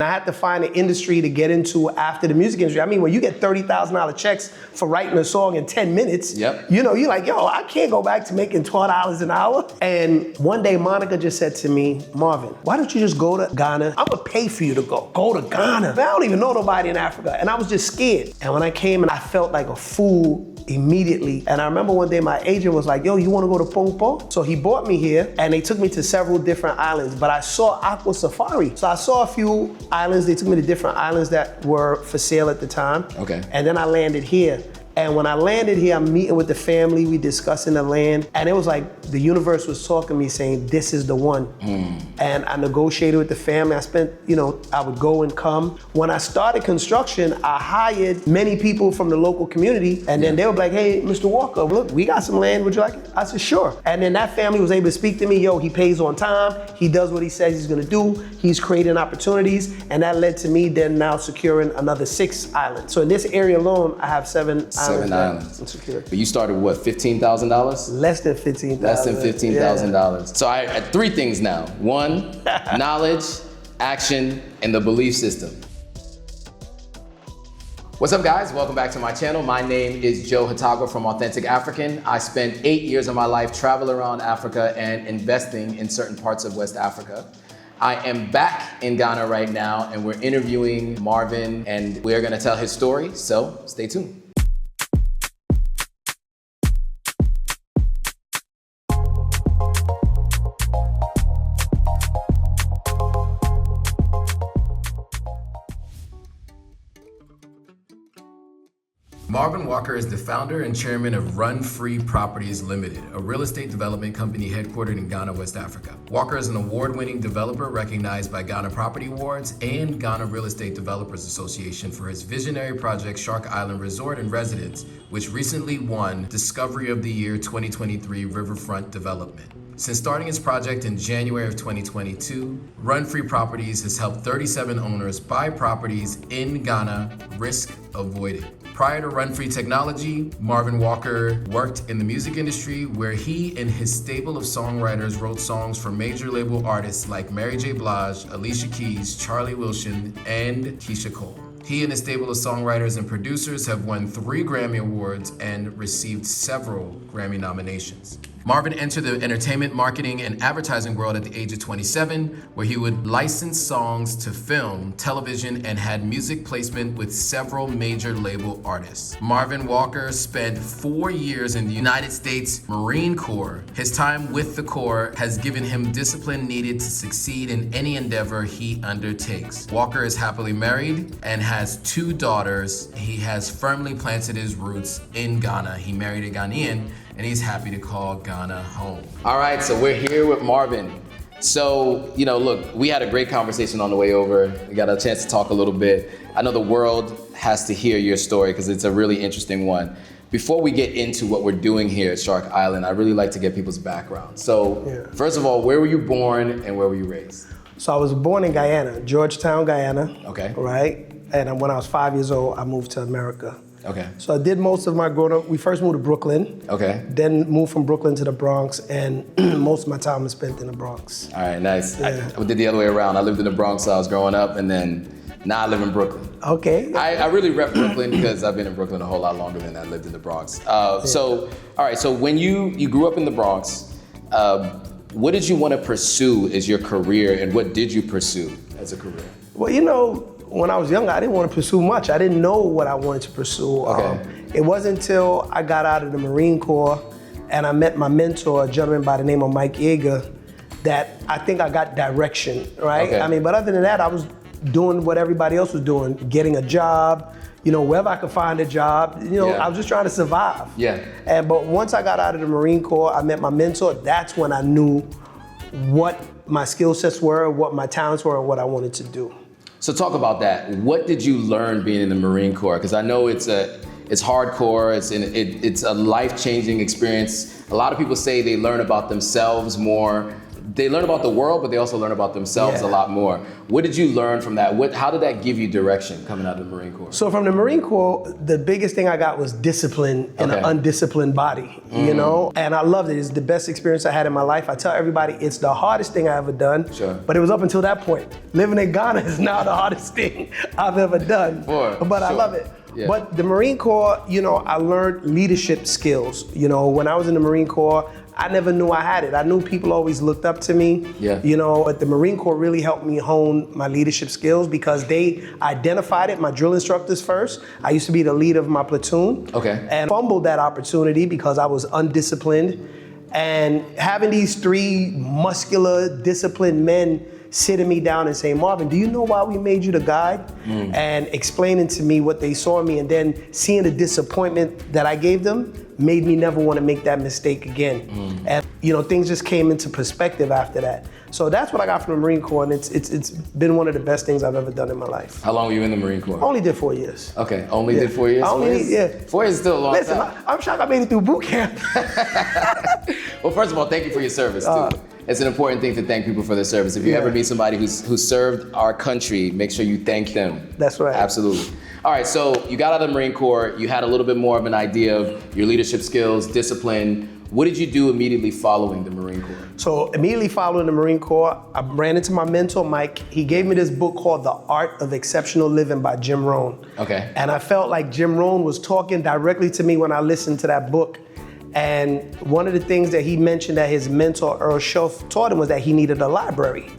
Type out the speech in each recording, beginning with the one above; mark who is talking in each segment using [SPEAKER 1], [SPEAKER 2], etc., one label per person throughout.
[SPEAKER 1] I had to find an industry to get into after the music industry. I mean, when you get $30,000 checks for writing a song in 10 minutes, you know, you're like, yo, I can't go back to making $12 an hour. And one day Monica just said to me, Marvin, why don't you just go to Ghana? I'm gonna pay for you to go. Go to Ghana. I don't even know nobody in Africa. And I was just scared. And when I came and I felt like a fool immediately. And I remember one day my agent was like, yo, you wanna go to Pongpo? So he brought me here and they took me to several different islands, but I saw Aqua Safari. So I saw a few islands. They took me to different islands that were for sale at the time. Okay. And then I landed here. And when I landed here, I'm meeting with the family, we discussing the land, and it was like the universe was talking to me saying, this is the one. And I negotiated with the family. I spent, you know, I would go and come. When I started construction, I hired many people from the local community, and then they were like, hey, Mr. Walker, look, we got some land, would you like it? I said, sure. And then that family was able to speak to me, yo, he pays on time, he does what he says he's gonna do, he's creating opportunities, and that led to me then now securing another 6 islands. So in this area alone, I have 7 islands. 7 islands. But you started what, $15,000? Less than $15,000. Less than $15,000. Yeah. So I had 3 things now. 1, knowledge, action, and the belief system. What's up, guys? Welcome back to my channel. My name is Joe Hataga from Authentic African. I spent 8 years of my life traveling around Africa and investing in certain parts of West Africa. I am back in Ghana right now, and we're interviewing Marvin, and we're gonna tell his story, so stay tuned. Marvin Walker is the founder and chairman of Run Free Properties Limited, a real estate development company headquartered in Ghana, West Africa. Walker is an award-winning developer recognized by Ghana Property Awards and Ghana Real Estate Developers Association for his visionary project Shark Island Resort and Residence, which recently won Discovery of the Year 2023 Riverfront Development. Since starting his project in January of 2022, Run Free Properties has helped 37 owners buy properties in Ghana risk avoided. Prior to Run Free Technology, Marvin Walker worked in the music industry where he and his stable of songwriters wrote songs for major label artists like Mary J. Blige, Alicia Keys, Charlie Wilson, and Keisha Cole. He and his stable of songwriters and producers have won 3 Grammy Awards and received several Grammy nominations. Marvin entered the entertainment, marketing, and advertising world at the age of 27, where he would license songs to film, television, and had music placement with several major label artists. Marvin Walker spent 4 years in the United States Marine Corps. His time with the Corps has given him discipline needed to succeed in any endeavor he undertakes. Walker is happily married and has 2 daughters. He has firmly planted his roots in Ghana. He married a Ghanaian, and he's happy to call Ghana home. All right, so we're here with Marvin. So, you know, look, we had a great conversation on the way over. We got a chance to talk a little bit. I know the world has to hear your story because it's a really interesting one. Before we get into what we're doing here at Shark Island, I really like to get people's background. So, First of all, where were you born and where were you raised? So I was born in Guyana, Georgetown, Guyana. Okay. Right? And when I was 5 years old, I moved to America. Okay. So I did most of my growing up. We first moved to Brooklyn. Okay. Then moved from Brooklyn to the Bronx, and most of my time was spent in the Bronx. All right, nice. Yeah. I did the other way around. I lived in the Bronx while I was growing up, and then now I live in Brooklyn. Okay. I really rep Brooklyn because I've been in Brooklyn a whole lot longer than I lived in the Bronx. So, all right, so when you grew up in the Bronx, what did you want to pursue as your career, and what did you pursue as a career? Well, you know, when I was younger, I didn't want to pursue much. I didn't know what I wanted to pursue. Okay. It wasn't until I got out of the Marine Corps and I met my mentor, a gentleman by the name of Mike Yeager, that I think I got direction, right? Okay. I mean, but other than that, I was doing what everybody else was doing, getting a job, you know, wherever I could find a job, you know, I was just trying to survive. Yeah. But once I got out of the Marine Corps, I met my mentor, that's when I knew what my skill sets were, what my talents were, and what I wanted to do. So talk about that. What did you learn being in the Marine Corps? Because I know it's hardcore, it's a life-changing experience. A lot of people say they learn about themselves more they learn about the world, but they also learn about themselves a lot more. What did you learn from that? How did that give you direction coming out of the Marine Corps?
[SPEAKER 2] So from the Marine Corps, the biggest thing I got was discipline in an undisciplined body, you know? And I loved it. It's the best experience I had in my life. I tell everybody it's the hardest thing I ever done.
[SPEAKER 1] Sure.
[SPEAKER 2] But it was up until that point. Living in Ghana is now the hardest thing I've ever done. But I love it.
[SPEAKER 1] Yeah.
[SPEAKER 2] But the Marine Corps, you know, I learned leadership skills. You know, when I was in the Marine Corps, I never knew I had it. I knew people always looked up to me, you know, but the Marine Corps really helped me hone my leadership skills because they identified it, my drill instructors first. I used to be the leader of my platoon. And fumbled that opportunity because I was undisciplined. And having these three muscular, disciplined men sitting me down and saying, Marvin, do you know why we made you the guide? And explaining to me what they saw in me, and then seeing the disappointment that I gave them made me never want to make that mistake again. And you know, things just came into perspective after that. So that's what I got from the Marine Corps, and it's been one of the best things I've ever done in my life.
[SPEAKER 1] How long were you in the Marine Corps?
[SPEAKER 2] Only did 4 years.
[SPEAKER 1] Okay, only did 4 years? 4 years is still a long time.
[SPEAKER 2] Listen, I'm shocked I made it through boot camp.
[SPEAKER 1] Well, first of all, thank you for your service too. It's an important thing to thank people for their service. If you ever meet somebody who's served our country, make sure you thank them.
[SPEAKER 2] That's right.
[SPEAKER 1] Absolutely. All right, so you got out of the Marine Corps, you had a little bit more of an idea of your leadership skills, discipline. What did you do immediately following the Marine Corps? So
[SPEAKER 2] immediately following the Marine Corps, I ran into my mentor, Mike. He gave me this book called The Art of Exceptional Living by Jim Rohn. And I felt like Jim Rohn was talking directly to me when I listened to that book. And one of the things that he mentioned that his mentor, Earl Shelf, taught him was that he needed a library.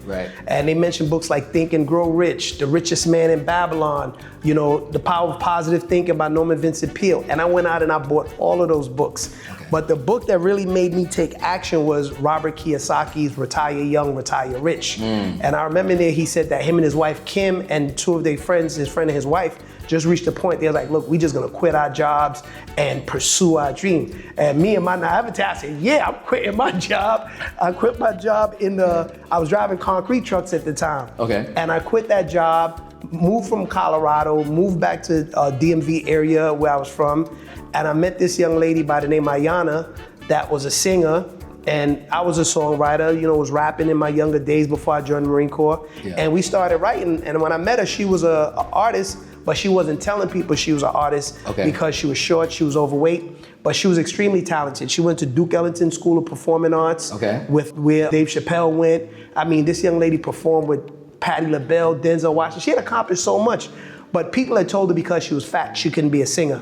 [SPEAKER 2] And they mentioned books like Think and Grow Rich, The Richest Man in Babylon, you know, The Power of Positive Thinking by Norman Vincent Peale. And I went out and I bought all of those books. But the book that really made me take action was Robert Kiyosaki's Retire Young, Retire Rich. And I remember there he said that him and his wife, Kim, and two of their friends, his friend and his wife, just reached a point, they were like, look, we just gonna quit our jobs and pursue our dream. And me and my naivete, I said, yeah, I'm quitting my job. I quit my job I was driving concrete trucks at the time. And I quit that job, moved from Colorado, moved back to DMV area where I was from. And I met this young lady by the name of Guyana that was a singer. And I was a songwriter, you know, was rapping in my younger days before I joined the Marine Corps. And we started writing. And when I met her, she was an artist, but she wasn't telling people she was an artist because she was short, she was overweight, but she was extremely talented. She went to Duke Ellington School of Performing Arts with where Dave Chappelle went. I mean, this young lady performed with Patti LaBelle, Denzel Washington. She had accomplished so much, but people had told her because she was fat, she couldn't be a singer.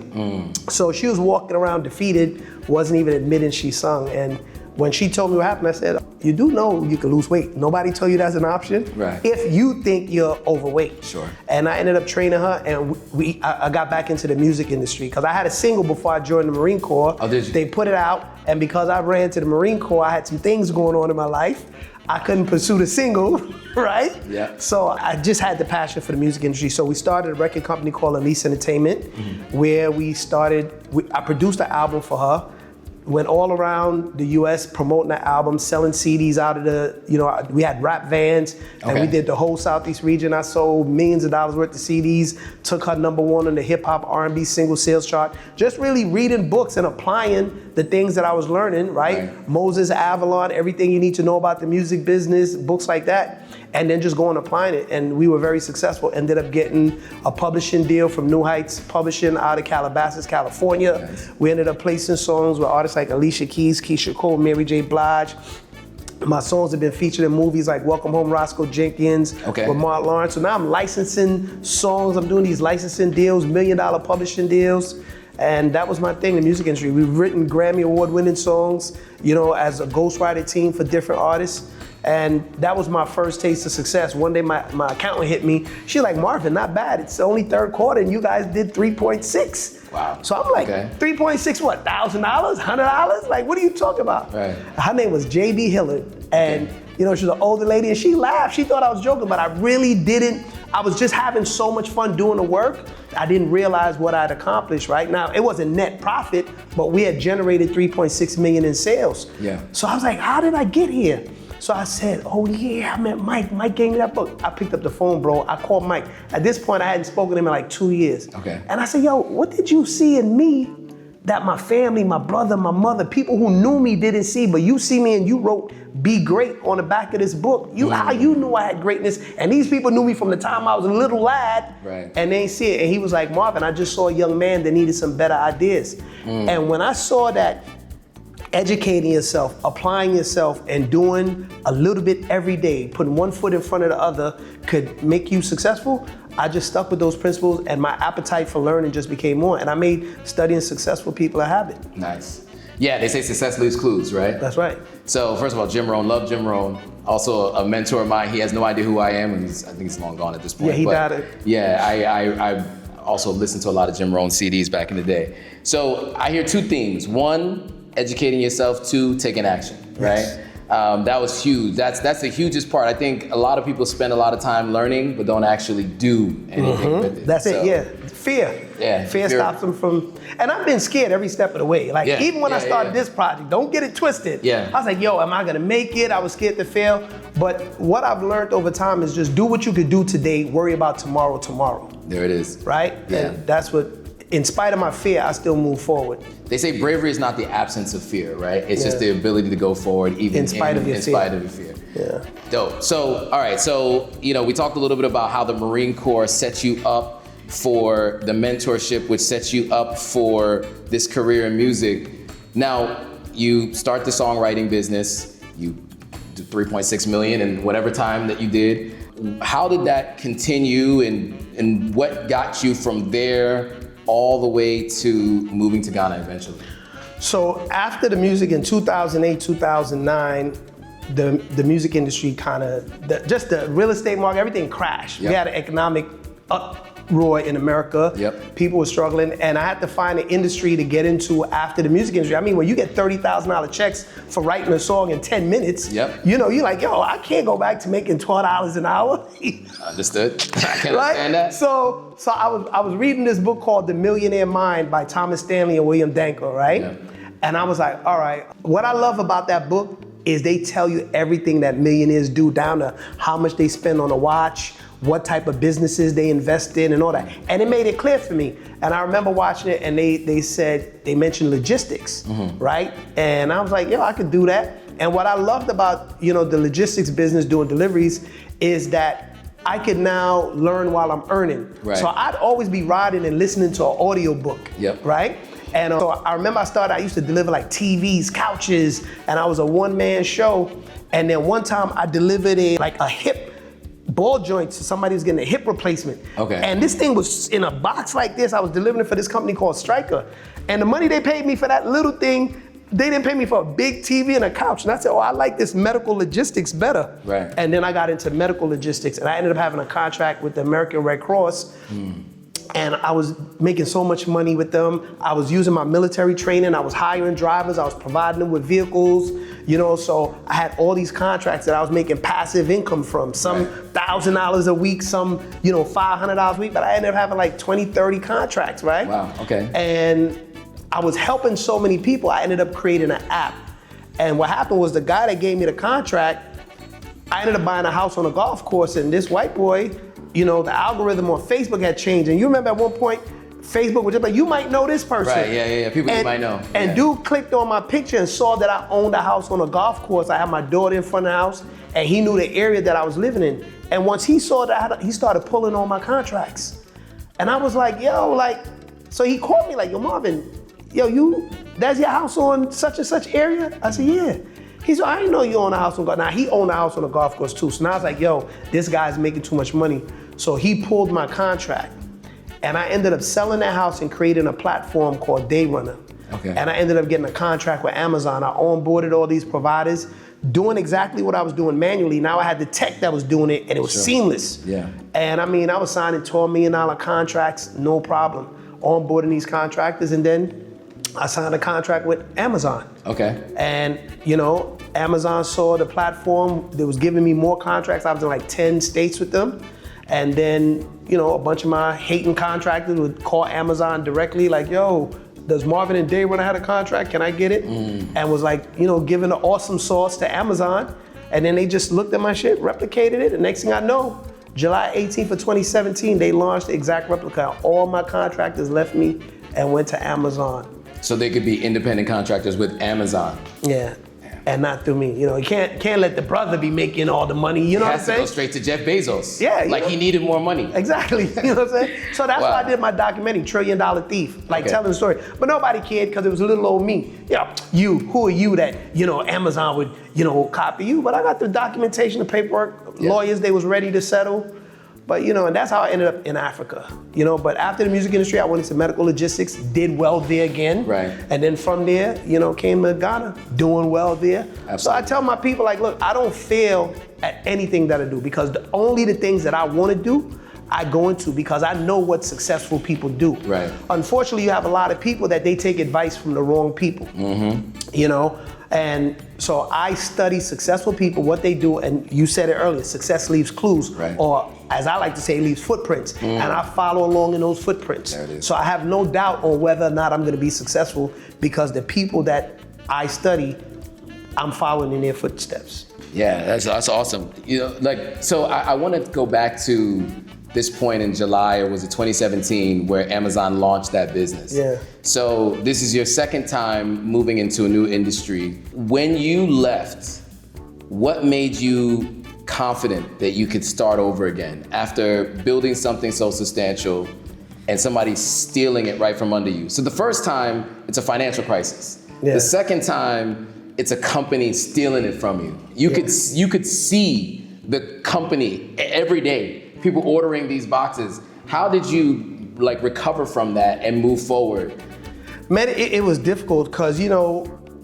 [SPEAKER 2] So she was walking around defeated, wasn't even admitting she sung. And when she told me what happened, I said, you do know you can lose weight. Nobody told you that's an option if you think you're overweight. And I ended up training her, and I got back into the music industry because I had a single before I joined the Marine Corps.
[SPEAKER 1] Did you?
[SPEAKER 2] They put it out, and because I ran to the Marine Corps, I had some things going on in my life. I couldn't pursue the single, So I just had the passion for the music industry. So we started a record company called Elise Entertainment, where I produced an album for her. Went all around the US promoting the album, selling CDs out of we had rap vans, and we did the whole Southeast region. I sold millions of dollars worth of CDs, took her #1 on the hip hop R&B single sales chart. Just really reading books and applying the things that I was learning, Moses, Avalon, everything you need to know about the music business, books like that. And then just going and applying it. And we were very successful. Ended up getting a publishing deal from New Heights Publishing out of Calabasas, California. We ended up placing songs with artists like Alicia Keys, Keisha Cole, Mary J. Blige. My songs have been featured in movies like Welcome Home, Roscoe Jenkins, with Mark Lawrence. So now I'm licensing songs. I'm doing these licensing deals, $1 million publishing deals. And that was my thing in the music industry. We've written Grammy award-winning songs, you know, as a ghostwriter team for different artists. And that was my first taste of success. One day my accountant hit me. She's like, Marvin, not bad. It's only third quarter and you guys did 3.6.
[SPEAKER 1] Wow.
[SPEAKER 2] So I'm like, 3.6 what, $1,000, $100? Like, what are you talking about? Her name was JB Hillard. And you know, she was an older lady and she laughed. She thought I was joking, but I really didn't. I was just having so much fun doing the work. I didn't realize what I'd accomplished, Now, it wasn't net profit, but we had generated 3.6 million in sales. So I was like, how did I get here? So I said, oh yeah, I met Mike. Mike gave me that book. I picked up the phone, bro. I called Mike. At this point, I hadn't spoken to him in like 2 years. And I said, yo, what did you see in me that my family, my brother, my mother, people who knew me didn't see, but you see me and you wrote be great on the back of this book. How you knew I had greatness, and these people knew me from the time I was a little lad, and they ain't see it. And he was like, Marvin, I just saw a young man that needed some better ideas. And when I saw that educating yourself, applying yourself, and doing a little bit every day, putting one foot in front of the other could make you successful, I just stuck with those principles, and my appetite for learning just became more. And I made studying successful people a habit.
[SPEAKER 1] Nice. Yeah, they say success leaves clues, right?
[SPEAKER 2] That's right.
[SPEAKER 1] So first of all, Jim Rohn, love Jim Rohn. Also a mentor of mine. He has no idea who I am, and I think he's long gone at this point.
[SPEAKER 2] Yeah, he died.
[SPEAKER 1] Yeah, I also listened to a lot of Jim Rohn CDs back in the day. So I hear two themes. One, educating yourself. Two, taking action, right? That was huge. That's the hugest part. I think a lot of people spend a lot of time learning, but don't actually do anything with it.
[SPEAKER 2] That's it, yeah. Fear.
[SPEAKER 1] Yeah.
[SPEAKER 2] Fear stops them from, and I've been scared every step of the way. Like even when I started this project, don't get it twisted. I was like, yo, am I gonna make it? I was scared to fail. But what I've learned over time is just do what you could do today, worry about tomorrow. There it is. Right? Yeah. And that's what, in spite of my fear, I still move forward.
[SPEAKER 1] They say bravery is not the absence of fear, right? It's just the ability to go forward even in spite of your fear.
[SPEAKER 2] Yeah.
[SPEAKER 1] Dope. So, all right, so, we talked a little bit about how the Marine Corps sets you up for the mentorship, which sets you up for this career in music. Now, you start the songwriting business, you do 3.6 million in whatever time that you did. How did that continue, and what got you from there all the way to moving to Ghana eventually?
[SPEAKER 2] So after the music in 2008, 2009, the music industry just the real estate market, everything crashed. We had an economic uproar in America. People were struggling, and I had to find an industry to get into after the music industry. I mean, when you get $30,000 checks for writing a song in 10 minutes, you're like, yo, I can't go back to making $12 an hour.
[SPEAKER 1] Understood. I can understand that.
[SPEAKER 2] So I was reading this book called The Millionaire Mind by Thomas Stanley and William Danko, right? And I was like, all right, what I love about that book is they tell you everything that millionaires do, down to how much they spend on a watch, what type of businesses they invest in, and all that. And it made it clear for me. And I remember watching it, and they mentioned logistics, right? And I was like, yo, I could do that. And what I loved about, the logistics business doing deliveries is that I could now learn while I'm earning. So I'd always be riding and listening to an audio book, right? And so I remember I used to deliver like TVs, couches, and I was a one-man show. And then one time I delivered a hip ball joint to somebody who's getting a hip replacement. And this thing was in a box like this. I was delivering it for this company called Stryker. And the money they paid me for that little thing, they didn't pay me for a big TV and a couch. And I said, I like this medical logistics better. And then I got into medical logistics, and I ended up having a contract with the American Red Cross. And I was making so much money with them. I was using my military training. I was hiring drivers. I was providing them with vehicles, so I had all these contracts that I was making passive income from. Some $1,000 a week, some, $500 a week, but I ended up having like 20, 30 contracts, right?
[SPEAKER 1] Wow, okay.
[SPEAKER 2] And I was helping so many people, I ended up creating an app. And what happened was the guy that gave me the contract, I ended up buying a house on a golf course, and this white boy, the algorithm on Facebook had changed. And you remember at one point, Facebook was just like, you might know this person.
[SPEAKER 1] Right, yeah. People you might know.
[SPEAKER 2] And dude clicked on my picture and saw that I owned a house on a golf course. I had my daughter in front of the house, and he knew the area that I was living in. And once he saw that, he started pulling all my contracts. And I was like, so he called me like, yo, Marvin, that's your house on such and such area? I said, yeah. He said, I didn't know you own a house on golf. Now, he owned a house on a golf course too. So now I was like, yo, this guy's making too much money. So he pulled my contract. And I ended up selling that house and creating a platform called Dayrunner. And I ended up getting a contract with Amazon. I onboarded all these providers, doing exactly what I was doing manually. Now I had the tech that was doing it, and it was seamless. And I was signing $12 million contracts, no problem. Onboarding these contractors, and then I signed a contract with Amazon. And, Amazon saw the platform. They was giving me more contracts. I was in like 10 states with them. And then, a bunch of my hating contractors would call Amazon directly like, yo, does Marvin and Dayrunner have a contract? Can I get it? And was like, giving the awesome sauce to Amazon. And then they just looked at my shit, replicated it. And next thing I know, July 18th of 2017, they launched the exact replica. All my contractors left me and went to Amazon.
[SPEAKER 1] So they could be independent contractors with Amazon.
[SPEAKER 2] Yeah. and not through me. You know, you can't let the brother be making all the money. You know what I'm saying?
[SPEAKER 3] It has to go straight to Jeff Bezos.
[SPEAKER 2] Yeah.
[SPEAKER 3] Like he needed more money.
[SPEAKER 2] Exactly. You know what I'm saying? So that's why I did my documentary, $1 Trillion Thief, like telling the story. But nobody cared because it was a little old me. Who are you that, Amazon would, copy you? But I got the documentation, the paperwork, lawyers, they was ready to settle. But, and that's how I ended up in Africa, But after the music industry, I went into medical logistics, did well there again.
[SPEAKER 3] Right.
[SPEAKER 2] And then from there, came to Ghana, doing well there.
[SPEAKER 3] Absolutely.
[SPEAKER 2] So I tell my people, like, look, I don't fail at anything that I do because only the things that I want to do, I go into because I know what successful people do.
[SPEAKER 3] Right.
[SPEAKER 2] Unfortunately, you have a lot of people that they take advice from the wrong people. Mm-hmm. And so I study successful people, what they do, and you said it earlier, success leaves clues, or as I like to say, it leaves footprints, and I follow along in those footprints.
[SPEAKER 3] There it is.
[SPEAKER 2] So I have no doubt on whether or not I'm gonna be successful because the people that I study, I'm following in their footsteps.
[SPEAKER 3] Yeah, that's awesome. So I want to go back to this point in July, or was it 2017, where Amazon launched that business.
[SPEAKER 2] Yeah.
[SPEAKER 3] So this is your second time moving into a new industry. When you left, what made you confident that you could start over again after building something so substantial and somebody stealing it right from under you? So the first time, it's a financial crisis.
[SPEAKER 2] Yeah.
[SPEAKER 3] The second time, it's a company stealing it from you. You could see the company every day. People ordering these boxes. How did you recover from that and move forward?
[SPEAKER 2] Man, it was difficult because,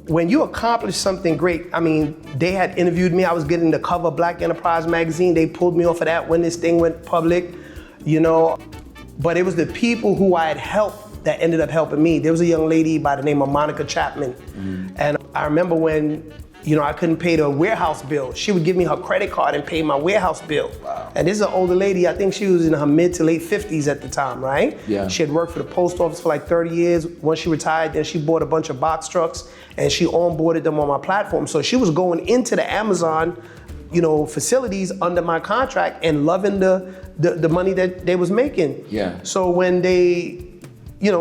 [SPEAKER 2] when you accomplish something great, they had interviewed me. I was getting the cover of Black Enterprise magazine. They pulled me off of that when this thing went public, But it was the people who I had helped that ended up helping me. There was a young lady by the name of Monica Chapman. And I remember when I couldn't pay the warehouse bill. She would give me her credit card and pay my warehouse bill.
[SPEAKER 3] Wow.
[SPEAKER 2] And this is an older lady, I think she was in her mid to late 50s at the time, right?
[SPEAKER 3] Yeah.
[SPEAKER 2] She had worked for the post office for 30 years. Once she retired, then she bought a bunch of box trucks and she onboarded them on my platform. So she was going into the Amazon, facilities under my contract and loving the money that they was making.
[SPEAKER 3] Yeah.
[SPEAKER 2] So when they,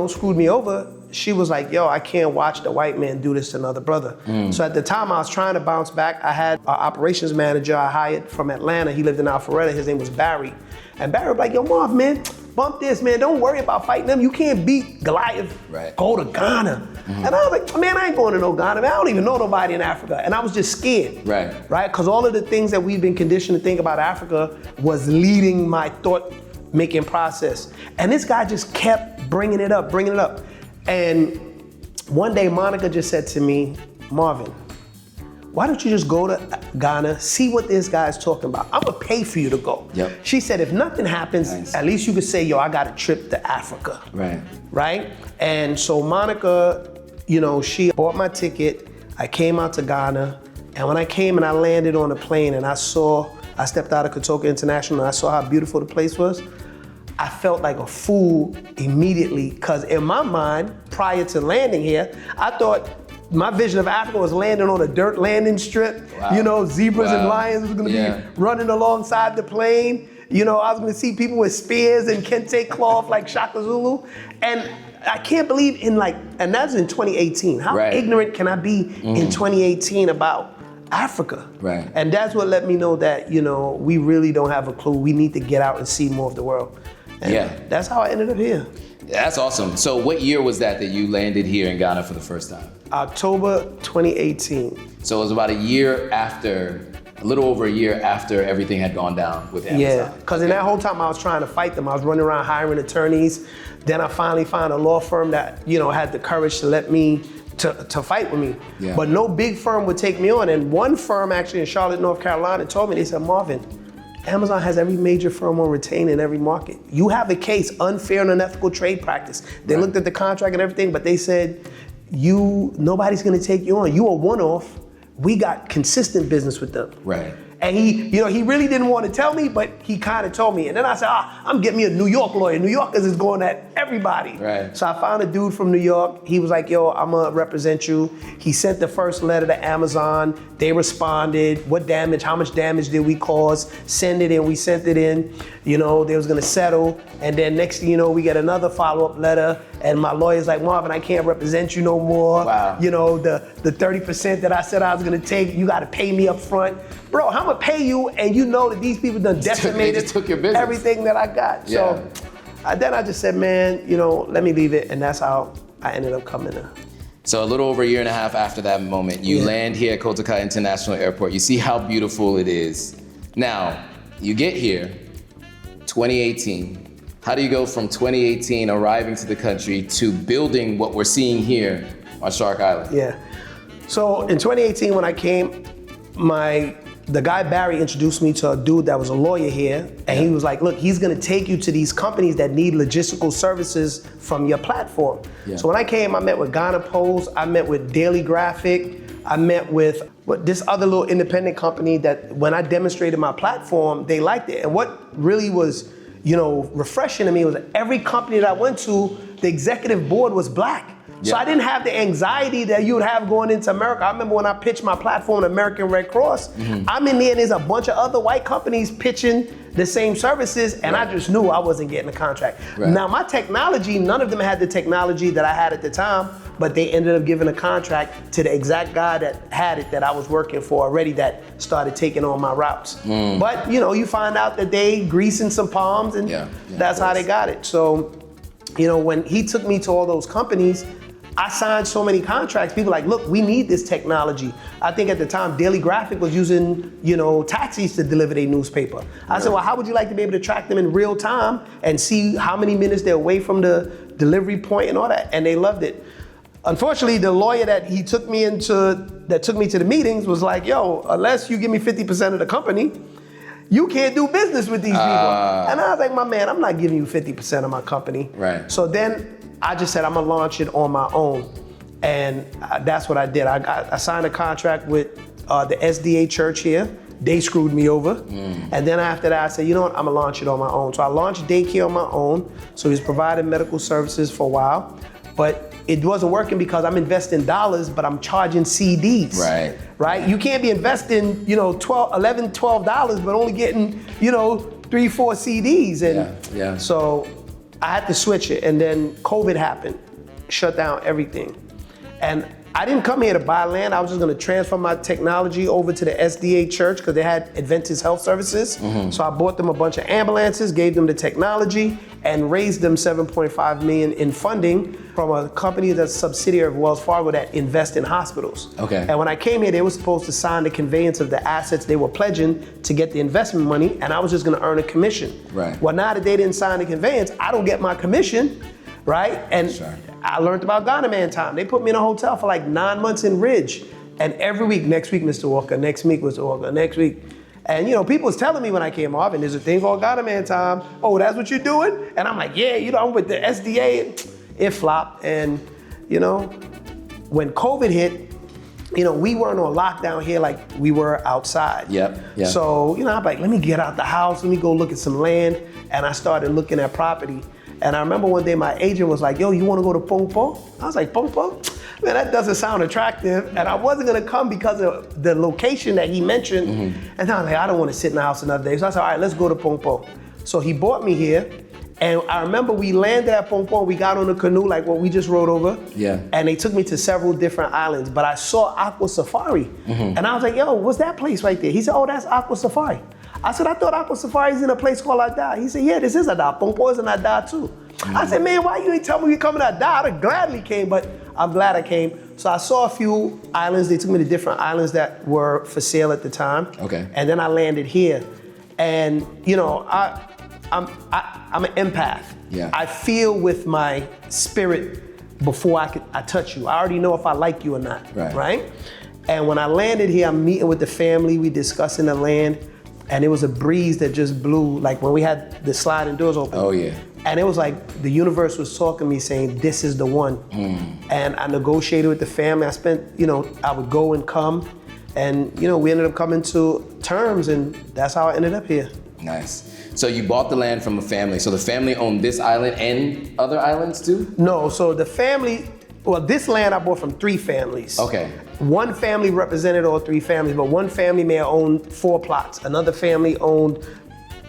[SPEAKER 2] screwed me over, she was like, yo, I can't watch the white man do this to another brother. So at the time I was trying to bounce back. I had an operations manager I hired from Atlanta. He lived in Alpharetta. His name was Barry. And Barry was like, yo, Marv, man, bump this, man. Don't worry about fighting them. You can't beat Goliath.
[SPEAKER 3] Right.
[SPEAKER 2] Go to Ghana. And I was like, man, I ain't going to no Ghana, man. I don't even know nobody in Africa. And I was just scared.
[SPEAKER 3] Right.
[SPEAKER 2] Right? Because all of the things that we've been conditioned to think about Africa was leading my thought-making process. And this guy just kept bringing it up. And one day Monica just said to me, Marvin, why don't you just go to Ghana, see what this guy's talking about? I'm gonna pay for you to go.
[SPEAKER 3] Yep.
[SPEAKER 2] She said, if nothing happens, At least you could say, yo, I got a trip to Africa. Right? And so Monica, she bought my ticket. I came out to Ghana. And when I came and I landed on a plane and I stepped out of Kotoka International and I saw how beautiful the place was, I felt like a fool immediately, because in my mind, prior to landing here, I thought my vision of Africa was landing on a dirt landing strip.
[SPEAKER 3] Wow.
[SPEAKER 2] Zebras and lions was gonna be running alongside the plane. I was gonna see people with spears and kente cloth like Shaka Zulu. And I can't believe and that's in 2018. How ignorant can I be in 2018 about Africa?
[SPEAKER 3] Right.
[SPEAKER 2] And that's what let me know that, we really don't have a clue. We need to get out and see more of the world. And that's how I ended up here.
[SPEAKER 3] That's awesome. So what year was that you landed here in Ghana for the first time?
[SPEAKER 2] October 2018.
[SPEAKER 3] So it was about a little over a year after everything had gone down with Amazon.
[SPEAKER 2] Yeah, because in that whole time I was trying to fight them. I was running around hiring attorneys. Then I finally found a law firm that, had the courage to let me to fight with me.
[SPEAKER 3] Yeah.
[SPEAKER 2] But no big firm would take me on. And one firm actually in Charlotte, North Carolina told me, they said, Marvin, Amazon has every major firm on retain in every market. You have a case, unfair and unethical trade practice. They looked at the contract and everything, but they said, nobody's gonna take you on. You a one-off. We got consistent business with them.
[SPEAKER 3] Right.
[SPEAKER 2] And he really didn't want to tell me, but he kind of told me. And then I said, I'm getting me a New York lawyer. New Yorkers is going at everybody.
[SPEAKER 3] Right.
[SPEAKER 2] So I found a dude from New York. He was like, yo, I'm gonna represent you. He sent the first letter to Amazon. They responded, what damage, how much damage did we cause? Send it in, we sent it in. They was gonna settle. And then next thing you know, we get another follow-up letter. And my lawyer's like, Marvin, I can't represent you no more.
[SPEAKER 3] Wow.
[SPEAKER 2] The 30% that I said I was gonna take, you gotta pay me up front. Bro, I'm gonna pay you, and you know that these people done decimated
[SPEAKER 3] took your business.
[SPEAKER 2] Everything that I got.
[SPEAKER 3] Yeah.
[SPEAKER 2] So then I just said, man, let me leave it, and that's how I ended up coming to.
[SPEAKER 3] So a little over a year and a half after that moment, you land here at Kotoka International Airport. You see how beautiful it is. Now, you get here, 2018. How do you go from 2018 arriving to the country to building what we're seeing here on Shark Island?
[SPEAKER 2] Yeah. So in 2018 when I came, the guy Barry introduced me to a dude that was a lawyer here, and he was like, look, he's gonna take you to these companies that need logistical services from your platform. Yeah. So when I came, I met with Ghana Post, I met with Daily Graphic, I met with this other little independent company that when I demonstrated my platform, they liked it. And what really was, refreshing to me was that every company that I went to, the executive board was black. So I didn't have the anxiety that you would have going into America. I remember when I pitched my platform to American Red Cross, I'm in there and there's a bunch of other white companies pitching the same services, and I just knew I wasn't getting a contract. Right. Now my technology, none of them had the technology that I had at the time, but they ended up giving a contract to the exact guy that had it that I was working for already that started taking on my routes. But you find out that they greasing some palms, and that's how they got it. So, when he took me to all those companies, I signed so many contracts. People like, look, we need this technology. I think at the time, Daily Graphic was using, taxis to deliver their newspaper. I said, well, how would you like to be able to track them in real time and see how many minutes they're away from the delivery point and all that? And they loved it. Unfortunately, the lawyer that took me to the meetings was like, yo, unless you give me 50% of the company, you can't do business with these people. And I was like, my man, I'm not giving you 50% of my company.
[SPEAKER 3] Right.
[SPEAKER 2] So then I just said, I'm gonna launch it on my own. And that's what I did. I signed a contract with the SDA church here. They screwed me over. And then after that, I said, you know what, I'm gonna launch it on my own. So I launched daycare on my own. So he's providing medical services for a while. But it wasn't working because I'm investing dollars, but I'm charging CDs. Right? You can't be investing, $11, $12, but only getting, 3, 4 CDs. And so I had to switch it, and then COVID happened, shut down everything. And I didn't come here to buy land. I was just gonna transfer my technology over to the SDA church because they had Adventist Health Services. So I bought them a bunch of ambulances, gave them the technology, and raised them $7.5 million in funding from a company that's a subsidiary of Wells Fargo that invests in hospitals.
[SPEAKER 3] Okay.
[SPEAKER 2] And when I came here, they were supposed to sign the conveyance of the assets they were pledging to get the investment money, and I was just gonna earn a commission.
[SPEAKER 3] Right.
[SPEAKER 2] Well, now that they didn't sign the conveyance, I don't get my commission, right? And I learned about Ghana Man time. They put me in a hotel for like 9 months in Ridge. And every week, next week, Mr. Walker, next week, Mr. Walker, next week. And people was telling me when I came, Marvin, there's a thing called Ghana Man time. Oh, that's what you're doing? And I'm like, yeah, I'm with the SDA. It flopped. And, when COVID hit, we weren't on lockdown here like we were outside. So, I'm like, let me get out the house. Let me go look at some land. And I started looking at property. And I remember one day my agent was like, yo, you want to go to Pongpo? I was like, Pongpo? Man, that doesn't sound attractive. And I wasn't going to come because of the location that he mentioned. And I was like, I don't want to sit in the house another day. So I said, all right, let's go to Pongpo. So he brought me here. And I remember we landed at Pongpo. We got on a canoe like what we just rode over. And they took me to several different islands. But I saw Aqua Safari. And I was like, yo, what's that place right there? He said, oh, that's Aqua Safari. I said, I thought Aqua Safari is in a place called Ada. He said, yeah, this is Ada. Pongpo is in Ada too. I said, man, why you ain't tell me you're coming to Ada? I'd have gladly came, but I'm glad I came. So I saw a few islands. They took me to different islands that were for sale at the time.
[SPEAKER 3] Okay.
[SPEAKER 2] And then I landed here. And, I'm an empath. I feel with my spirit before I touch you. I already know if I like you or not, right? And when I landed here, I'm meeting with the family. We discussing the land. And it was a breeze that just blew, like when we had the sliding doors open.
[SPEAKER 3] Oh, yeah.
[SPEAKER 2] And it was like the universe was talking to me saying, this is the one. And I negotiated with the family. I spent, I would go and come. And we ended up coming to terms, and that's how I ended up here.
[SPEAKER 3] Nice. So you bought the land from a family. So the family owned this island and other islands too?
[SPEAKER 2] No, so the family, this land I bought from 3 families.
[SPEAKER 3] Okay.
[SPEAKER 2] One family represented all 3 families, but one family may have owned 4 plots. Another family owned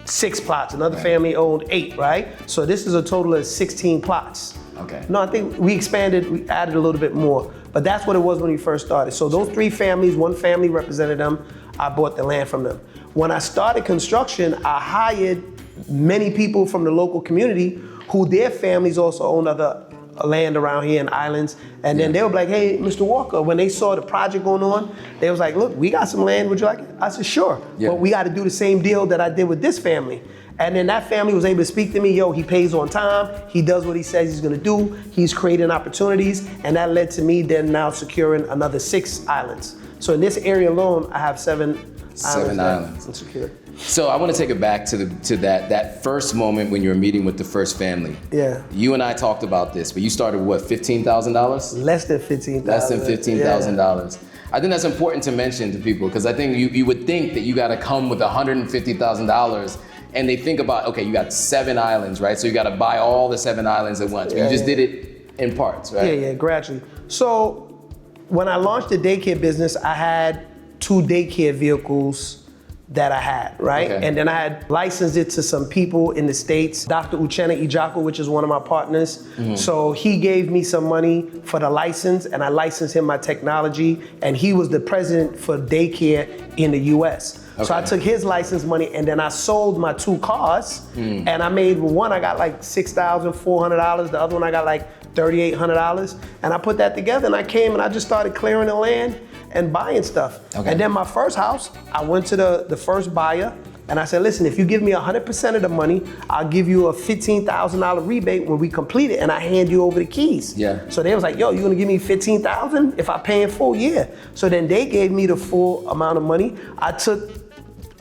[SPEAKER 2] 6 plots. Another family owned 8, right? So this is a total of 16 plots.
[SPEAKER 3] Okay.
[SPEAKER 2] No, I think we added a little bit more, but that's what it was when we first started. So those 3 families, one family represented them. I bought the land from them. When I started construction, I hired many people from the local community who their families also owned other land around here in islands. And then they were like, hey, Mr. Walker, when they saw the project going on, they was like, look, we got some land, would you like it? I said, sure, but we got to do the same deal that I did with this family. And then that family was able to speak to me, he pays on time, he does what he says he's gonna do, he's creating opportunities, and that led to me then now securing another 6 islands. So in this area alone, I have 7 islands secured.
[SPEAKER 3] So I want to take it back to that first moment when you were meeting with the first family.
[SPEAKER 2] Yeah.
[SPEAKER 3] You and I talked about this, but you started with what, $15,000?
[SPEAKER 2] Less than $15,000.
[SPEAKER 3] Less than $15,000. I think that's important to mention to people because I think you would think that you got to come with $150,000, and they think about, okay, you got 7 islands, right? So you got to buy all the 7 islands at once. You just did it in parts, right?
[SPEAKER 2] Yeah, gradually. So when I launched the daycare business, I had 2 daycare vehicles that I had, right?
[SPEAKER 3] Okay.
[SPEAKER 2] And then I had licensed it to some people in the States, Dr. Uchenna Ijaku, which is one of my partners. Mm-hmm. So he gave me some money for the license, and I licensed him my technology, and he was the president for daycare in the US. Okay. So I took his license money, and then I sold my 2 cars, and I made one, I got like $6,400, the other one I got like $3,800, and I put that together, and I came and I just started clearing the land and buying stuff. Okay. And then my first house, I went to the first buyer and I said, listen, if you give me 100% of the money, I'll give you a $15,000 rebate when we complete it, and I hand you over the keys.
[SPEAKER 3] Yeah.
[SPEAKER 2] So they was like, yo, you gonna give me $15,000 if I pay in full? Yeah. So then they gave me the full amount of money. I took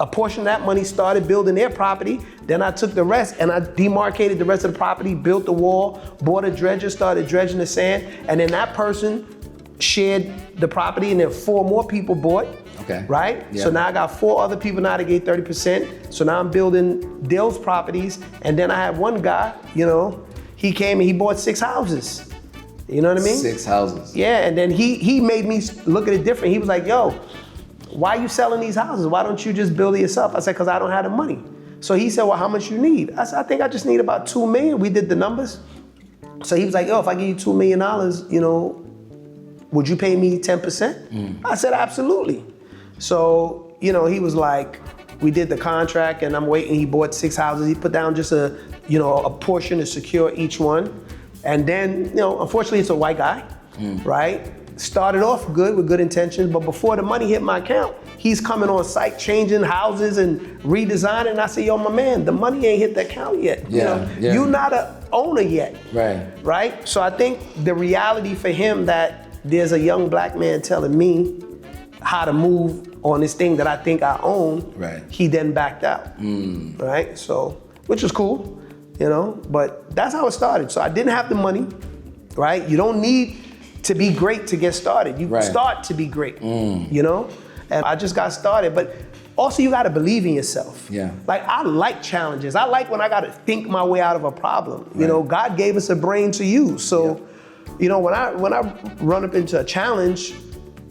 [SPEAKER 2] a portion of that money, started building their property. Then I took the rest and I demarcated the rest of the property, built the wall, bought a dredger, started dredging the sand, and then that person shared the property, and then 4 more people bought.
[SPEAKER 3] Okay.
[SPEAKER 2] Right? Yeah. So now I got 4 other people now that gave 30%. So now I'm building Dale's properties, and then I had one guy, he came and he bought 6 houses. You know what I mean?
[SPEAKER 3] 6 houses.
[SPEAKER 2] Yeah, and then he made me look at it different. He was like, yo, why are you selling these houses? Why don't you just build it yourself? I said, because I don't have the money. So he said, well, how much you need? I said, I think I just need about $2 million. We did the numbers. So he was like, yo, if I give you $2 million, would you pay me 10%? I said, absolutely. So, he was like, we did the contract, and I'm waiting. He bought 6 houses. He put down just a portion to secure each one. And then, unfortunately, it's a white guy, right? Started off good with good intentions, but before the money hit my account, he's coming on site, changing houses and redesigning. And I said, yo, my man, the money ain't hit the account yet. You're not an owner yet. Right? So I think the reality for him that there's a young black man telling me how to move on this thing that I think I own, he then backed out, right? So, which was cool, but that's how it started. So I didn't have the money, right? You don't need to be great to get started. You start to be great, and I just got started. But also you gotta believe in yourself. Like, I like challenges. I like when I gotta think my way out of a problem. God gave us a brain to use. So, when I run up into a challenge,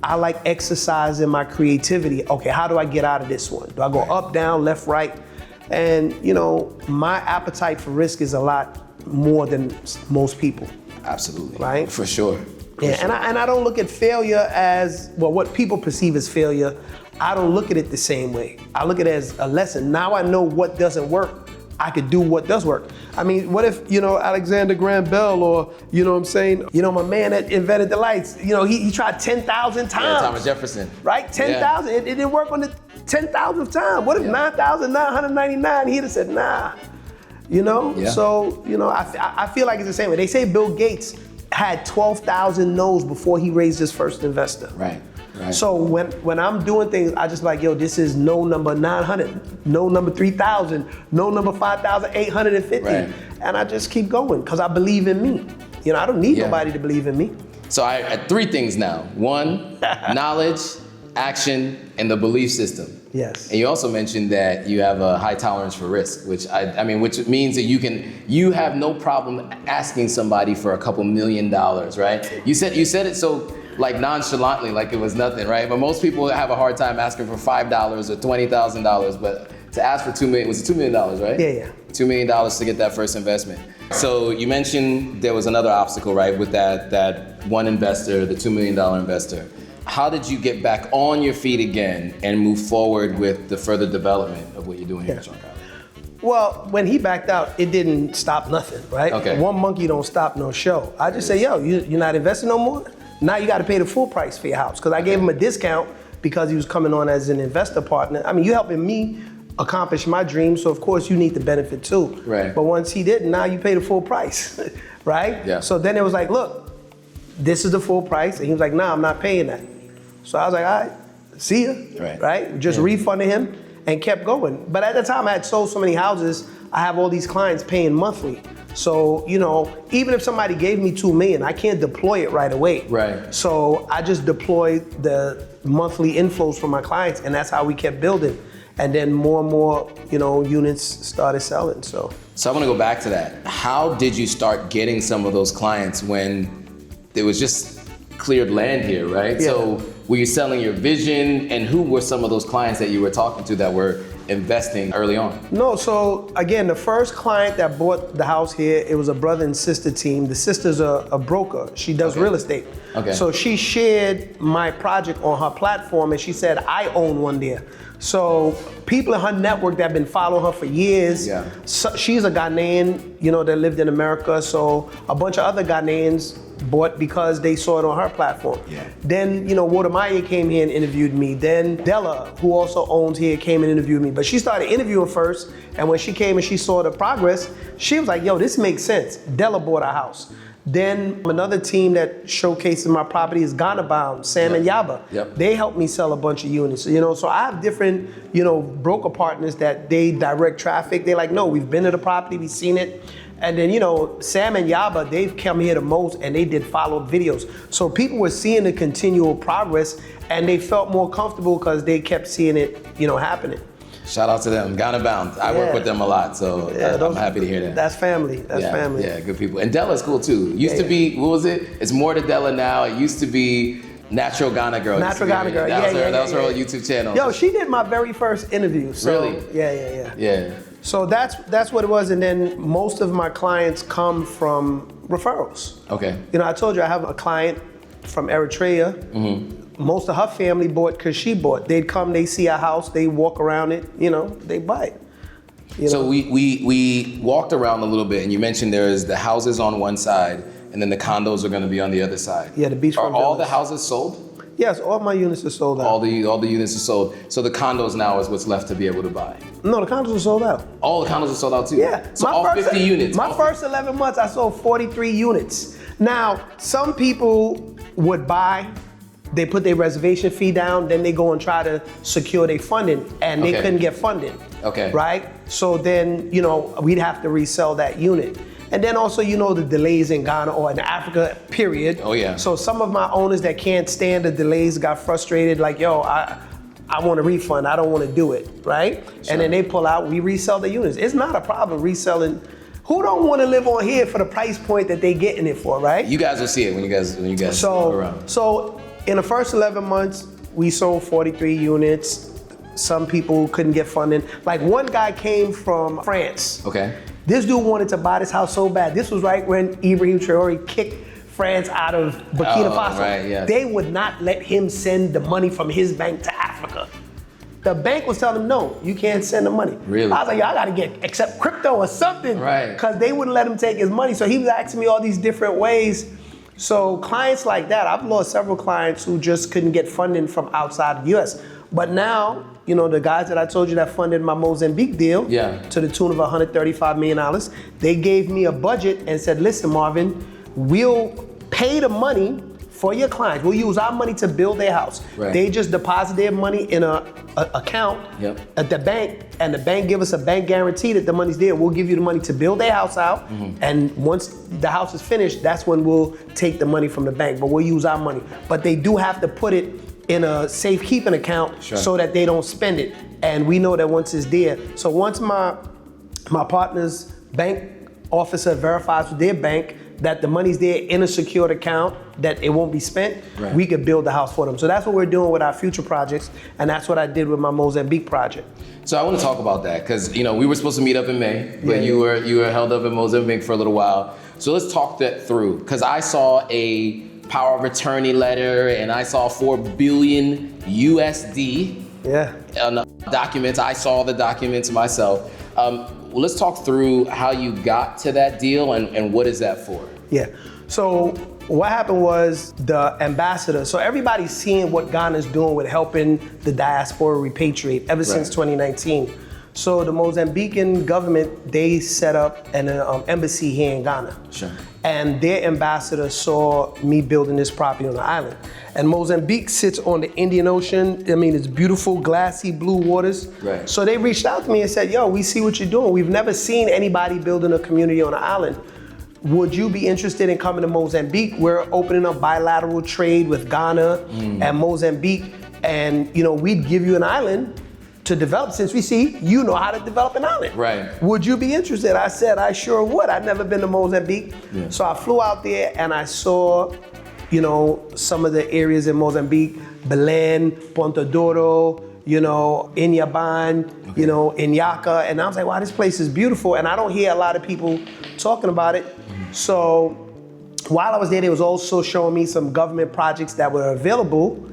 [SPEAKER 2] I like exercising my creativity. Okay, how do I get out of this one? Do I go up, down, left, right? And my appetite for risk is a lot more than most people.
[SPEAKER 3] Absolutely.
[SPEAKER 2] Right?
[SPEAKER 3] For sure.
[SPEAKER 2] Yeah, and I don't look at failure as, what people perceive as failure. I don't look at it the same way. I look at it as a lesson. Now I know what doesn't work. I could do what does work. I mean, what if, Alexander Graham Bell, or, my man that invented the lights, he tried 10,000 times.
[SPEAKER 3] Yeah, Thomas Jefferson.
[SPEAKER 2] Right? 10,000. It didn't work on the 10,000th time. What if 9,999, he'd have said, nah. So, I feel like it's the same way. They say Bill Gates had 12,000 no's before he raised his first investor.
[SPEAKER 3] Right.
[SPEAKER 2] So when I'm doing things, I just like, yo, this is no number 900, no number 3,000, no number 5,850. And I just keep going because I believe in me. I don't need nobody to believe in me.
[SPEAKER 3] So I had 3 things now. 1, knowledge. action, and the belief system.
[SPEAKER 2] Yes.
[SPEAKER 3] And you also mentioned that you have a high tolerance for risk, which which means that you have no problem asking somebody for a couple $1 million, right? You said it so like nonchalantly, like it was nothing, right? But most people have a hard time asking for $5 or $20,000, but to ask for $2 million, was it $2 million, right?
[SPEAKER 2] Yeah.
[SPEAKER 3] $2 million to get that first investment. So you mentioned there was another obstacle, right, with that one investor, the $2 million investor. How did you get back on your feet again and move forward with the further development of what you're doing here at Songwriting?
[SPEAKER 2] Well, when he backed out, it didn't stop nothing, right?
[SPEAKER 3] Okay.
[SPEAKER 2] One monkey don't stop no show. I just say, yo, you're not investing no more? Now you got to pay the full price for your house. Because I gave him a discount because he was coming on as an investor partner. I mean, you're helping me accomplish my dream, so of course you need the benefit too.
[SPEAKER 3] Right.
[SPEAKER 2] But once he didn't, now you pay the full price, right?
[SPEAKER 3] Yeah.
[SPEAKER 2] So then it was like, look, this is the full price. And he was like, nah, I'm not paying that. So I was like, all right, see ya, right? Just refunded him and kept going. But at the time I had sold so many houses, I have all these clients paying monthly. So, even if somebody gave me $2 million, I can't deploy it right away.
[SPEAKER 3] Right.
[SPEAKER 2] So I just deployed the monthly inflows from my clients, and that's how we kept building. And then more and more, units started selling, So
[SPEAKER 3] I want to go back to that. How did you start getting some of those clients when there was just cleared land here, right?
[SPEAKER 2] Yeah.
[SPEAKER 3] So were you selling your vision, and who were some of those clients that you were talking to that were investing early on?
[SPEAKER 2] No, so again, the first client that bought the house here, it was a brother and sister team. The sister's a broker. She does real estate.
[SPEAKER 3] Okay.
[SPEAKER 2] So she shared my project on her platform, and she said, I own one there. So people in her network that have been following her for years, so she's a Ghanaian, that lived in America. So a bunch of other Ghanaians bought because they saw it on her platform.
[SPEAKER 3] Yeah.
[SPEAKER 2] Then, Wodamaya came here and interviewed me. Then Della, who also owns here, came and interviewed me. But she started interviewing first, and when she came and she saw the progress, she was like, yo, this makes sense. Della bought our house. Then another team that showcases my property is Ghana Bound, Sam and Yaba.
[SPEAKER 3] Yep.
[SPEAKER 2] They helped me sell a bunch of units. So I have different, broker partners that they direct traffic. They're like, no, we've been to the property, we've seen it. And then, Sam and Yaba, they've come here the most, and they did follow-up videos. So people were seeing the continual progress, and they felt more comfortable because they kept seeing it, happening.
[SPEAKER 3] Shout out to them, Ghana Bound. I work with them a lot, so I'm happy to hear that.
[SPEAKER 2] That's family, family.
[SPEAKER 3] Yeah, good people. And Della's cool too. Used to be, what was it? It's more to Della now. It used to be Natural Ghana Girl.
[SPEAKER 2] Natural Ghana Girl,
[SPEAKER 3] That was her old YouTube channel.
[SPEAKER 2] Yo, she did my very first interview. So,
[SPEAKER 3] really?
[SPEAKER 2] Yeah. So that's what it was, and then most of my clients come from referrals.
[SPEAKER 3] Okay.
[SPEAKER 2] I told you I have a client from Eritrea. Mm-hmm. Most of her family bought because she bought. They'd come, they see a house, they walk around it, they buy it.
[SPEAKER 3] So we walked around a little bit, and you mentioned there's the houses on one side, and then the condos are going to be on the other side.
[SPEAKER 2] Yeah, the beachfront.
[SPEAKER 3] Are all the houses sold?
[SPEAKER 2] Yes, all my units are sold out.
[SPEAKER 3] All the units are sold. So the condos now is what's left to be able to buy.
[SPEAKER 2] No, the condos are sold out.
[SPEAKER 3] All the condos are sold out too?
[SPEAKER 2] Yeah.
[SPEAKER 3] So all 50 units?
[SPEAKER 2] My first 11 months, I sold 43 units. Now, some people would buy, they put their reservation fee down, then they go and try to secure their funding, and they couldn't get funding.
[SPEAKER 3] Okay.
[SPEAKER 2] Right? So then, we'd have to resell that unit. And then also, the delays in Ghana or in Africa, period.
[SPEAKER 3] Oh, yeah.
[SPEAKER 2] So some of my owners that can't stand the delays got frustrated, like, yo, I want a refund, I don't want to do it, right? Sure. And then they pull out, we resell the units. It's not a problem reselling. Who don't want to live on here for the price point that they getting it for, right?
[SPEAKER 3] You guys will see it when you guys look around.
[SPEAKER 2] So in the first 11 months, we sold 43 units. Some people couldn't get funding. Like one guy came from France.
[SPEAKER 3] Okay.
[SPEAKER 2] This dude wanted to buy this house so bad. This was right when Ibrahim Traore kicked France out of Burkina Faso.
[SPEAKER 3] Right, yeah.
[SPEAKER 2] They would not let him send the money from his bank to Africa. The bank was telling him, no, you can't send the money.
[SPEAKER 3] Really?
[SPEAKER 2] I was like, y'all gotta accept crypto or something.
[SPEAKER 3] Right.
[SPEAKER 2] Because they wouldn't let him take his money. So he was asking me all these different ways. So clients like that, I've lost several clients who just couldn't get funding from outside the US. But now, the guys that I told you that funded my Mozambique deal to the tune of $135 million, they gave me a budget and said, listen, Marvin, we'll pay the money for your clients. We'll use our money to build their house.
[SPEAKER 3] Right.
[SPEAKER 2] They just deposit their money in a account at the bank, and the bank give us a bank guarantee that the money's there. We'll give you the money to build their house out, and once the house is finished, that's when we'll take the money from the bank, but we'll use our money. But they do have to put it in a safekeeping account so that they don't spend it. And we know that once it's there. So once my partner's bank officer verifies with their bank that the money's there in a secured account, that it won't be spent, we could build the house for them. So that's what we're doing with our future projects, and that's what I did with my Mozambique project.
[SPEAKER 3] So I want to talk about that, because we were supposed to meet up in May, but you were held up in Mozambique for a little while. So let's talk that through, because I saw a power of attorney letter, and I saw 4 billion USD on the documents. I saw the documents myself. Well, let's talk through how you got to that deal and what is that for?
[SPEAKER 2] Yeah, so what happened was the ambassador, so everybody's seeing what Ghana's doing with helping the diaspora repatriate ever since 2019. So the Mozambican government, they set up an embassy here in Ghana. And their ambassador saw me building this property on the island. And Mozambique sits on the Indian Ocean. I mean, it's beautiful, glassy blue waters. So they reached out to me and said, yo, we see what you're doing. We've never seen anybody building a community on the island. Would you be interested in coming to Mozambique? We're opening up bilateral trade with Ghana and Mozambique. And we'd give you an island to develop, since we see you know how to develop an island. Would you be interested? I said, I sure would. I'd never been to Mozambique. So I flew out there and I saw, some of the areas in Mozambique, Belém, Ponta Douro, Inhaban, Inyaka. And I was like, wow, this place is beautiful. And I don't hear a lot of people talking about it. So while I was there was also showing me some government projects that were available.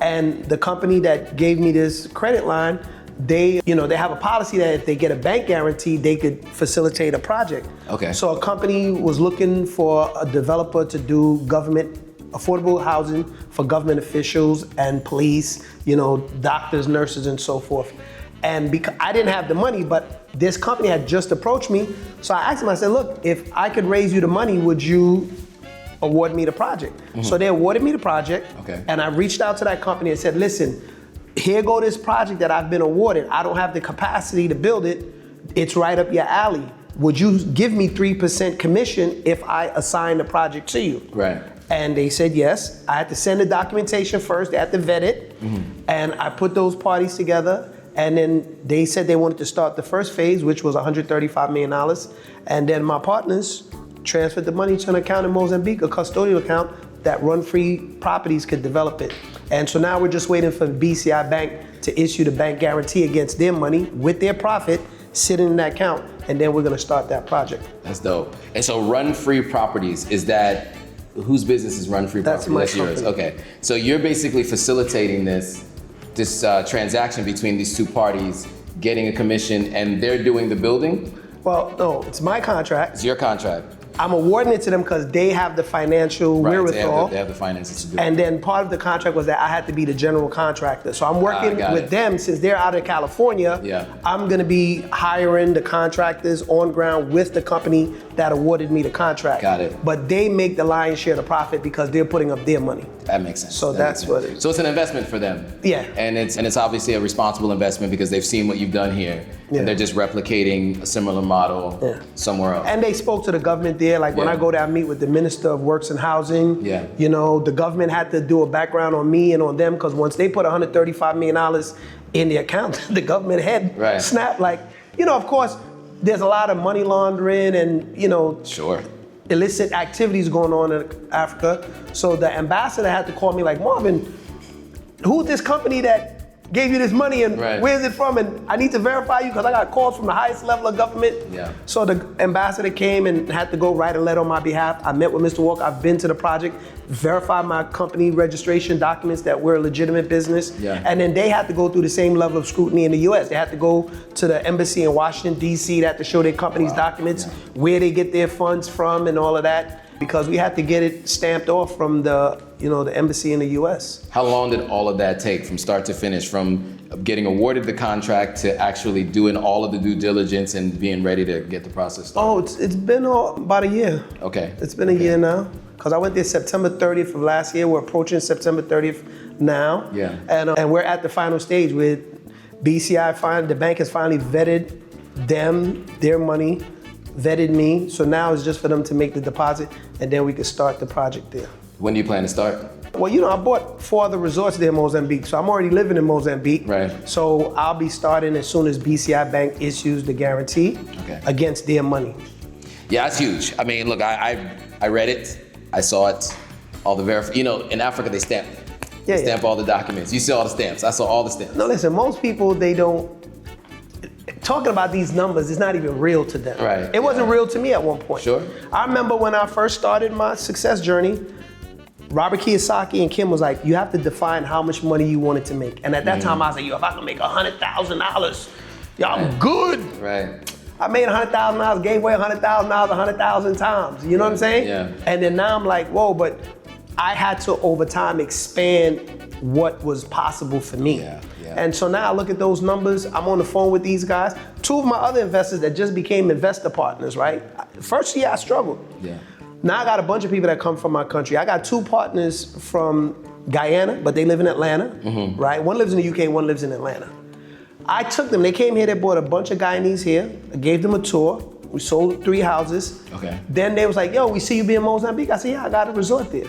[SPEAKER 2] And the company that gave me this credit line, they have a policy that if they get a bank guarantee, they could facilitate a project. So a company was looking for a developer to do government affordable housing for government officials and police, doctors, nurses, and so forth. And because I didn't have the money, but this company had just approached me. So I asked them, I said, look, if I could raise you the money, would you award me the project? So they awarded me the project, and I reached out to that company and said, listen, here go this project that I've been awarded. I don't have the capacity to build it. It's right up your alley. Would you give me 3% commission if I assign the project to you? And they said yes. I had to send the documentation first. They had to vet it. And I put those parties together. And then they said they wanted to start the first phase, which was $135 million. And then my partners transferred the money to an account in Mozambique, a custodial account that run-free properties could develop it. And so now we're just waiting for the BCI Bank to issue the bank guarantee against their money with their profit sitting in that account, and then we're gonna start that project.
[SPEAKER 3] That's dope. And so run-free properties, is that, whose business is run-free properties?
[SPEAKER 2] That's
[SPEAKER 3] yours. Okay, so you're basically facilitating this transaction between these two parties, getting a commission, and they're doing the building?
[SPEAKER 2] Well, no, it's my contract.
[SPEAKER 3] It's your contract.
[SPEAKER 2] I'm awarding it to them because they have the financial wherewithal.
[SPEAKER 3] They have the finances to do it.
[SPEAKER 2] And then part of the contract was that I had to be the general contractor. So I'm working with them, since they're out of California. I'm gonna be hiring the contractors on ground with the company that awarded me the contract. But they make the lion's share of the profit because they're putting up their money.
[SPEAKER 3] That makes sense.
[SPEAKER 2] So that's what it is.
[SPEAKER 3] So it's an investment for them. And it's obviously a responsible investment because they've seen what you've done here. And they're just replicating a similar model somewhere else.
[SPEAKER 2] And they spoke to the government there. Like when I go there, I meet with the Minister of Works and Housing. The government had to do a background on me and on them, because once they put $135 million in the account, the government head snapped. Like, of course, there's a lot of money laundering and, illicit activities going on in Africa. So the ambassador had to call me like, Marvin, who's this company that gave you this money and where's it from? And I need to verify you because I got calls from the highest level of government. So the ambassador came and had to go write a letter on my behalf. I met with Mr. Walker. I've been to the project, verified my company registration documents that we're a legitimate business. And then they had to go through the same level of scrutiny in the US. They had to go to the embassy in Washington, D.C. They had to show their company's documents, where they get their funds from and all of that, because we had to get it stamped off from the embassy in the US.
[SPEAKER 3] How long did all of that take from start to finish, from getting awarded the contract to actually doing all of the due diligence and being ready to get the process started?
[SPEAKER 2] It's been about a year. It's been a year now, because I went there September 30th of last year. We're approaching September 30th now. And we're at the final stage with BCI. The bank has finally vetted them, their money, vetted me. So now it's just for them to make the deposit, and then we can start the project there.
[SPEAKER 3] When do you plan to start?
[SPEAKER 2] Well, you know, I bought 4 other resorts there in Mozambique, so I'm already living in Mozambique.
[SPEAKER 3] Right.
[SPEAKER 2] So I'll be starting as soon as BCI Bank issues the guarantee against their money.
[SPEAKER 3] Yeah, that's huge. I mean, look, I read it, I saw it, all the you know, in Africa they stamp. They stamp all the documents. You see all the stamps. I saw all the stamps.
[SPEAKER 2] No, listen, most people, they don't, talking about these numbers is not even real to them.
[SPEAKER 3] Right.
[SPEAKER 2] It wasn't real to me at one point.
[SPEAKER 3] Sure.
[SPEAKER 2] I remember when I first started my success journey, Robert Kiyosaki and Kim was like, you have to define how much money you wanted to make. And at that time I was like, yo, if I can make $100,000, yo, I'm good.
[SPEAKER 3] Right.
[SPEAKER 2] I made $100,000, gave away $100,000 100,000 times. You know what I'm saying?
[SPEAKER 3] Yeah.
[SPEAKER 2] And then now I'm like, whoa, but I had to over time expand what was possible for me.
[SPEAKER 3] Yeah.
[SPEAKER 2] And so now I look at those numbers, I'm on the phone with these guys. 2 of my other investors that just became investor partners, right? First year I struggled.
[SPEAKER 3] Yeah.
[SPEAKER 2] Now I got a bunch of people that come from my country. I got 2 partners from Guyana, but they live in Atlanta, right? One lives in the UK, one lives in Atlanta. I took them, they came here, they bought a bunch of Guyanese here. I gave them a tour. We sold 3 houses.
[SPEAKER 3] Okay.
[SPEAKER 2] Then they was like, yo, we see you be in Mozambique. I said, yeah, I got a resort there.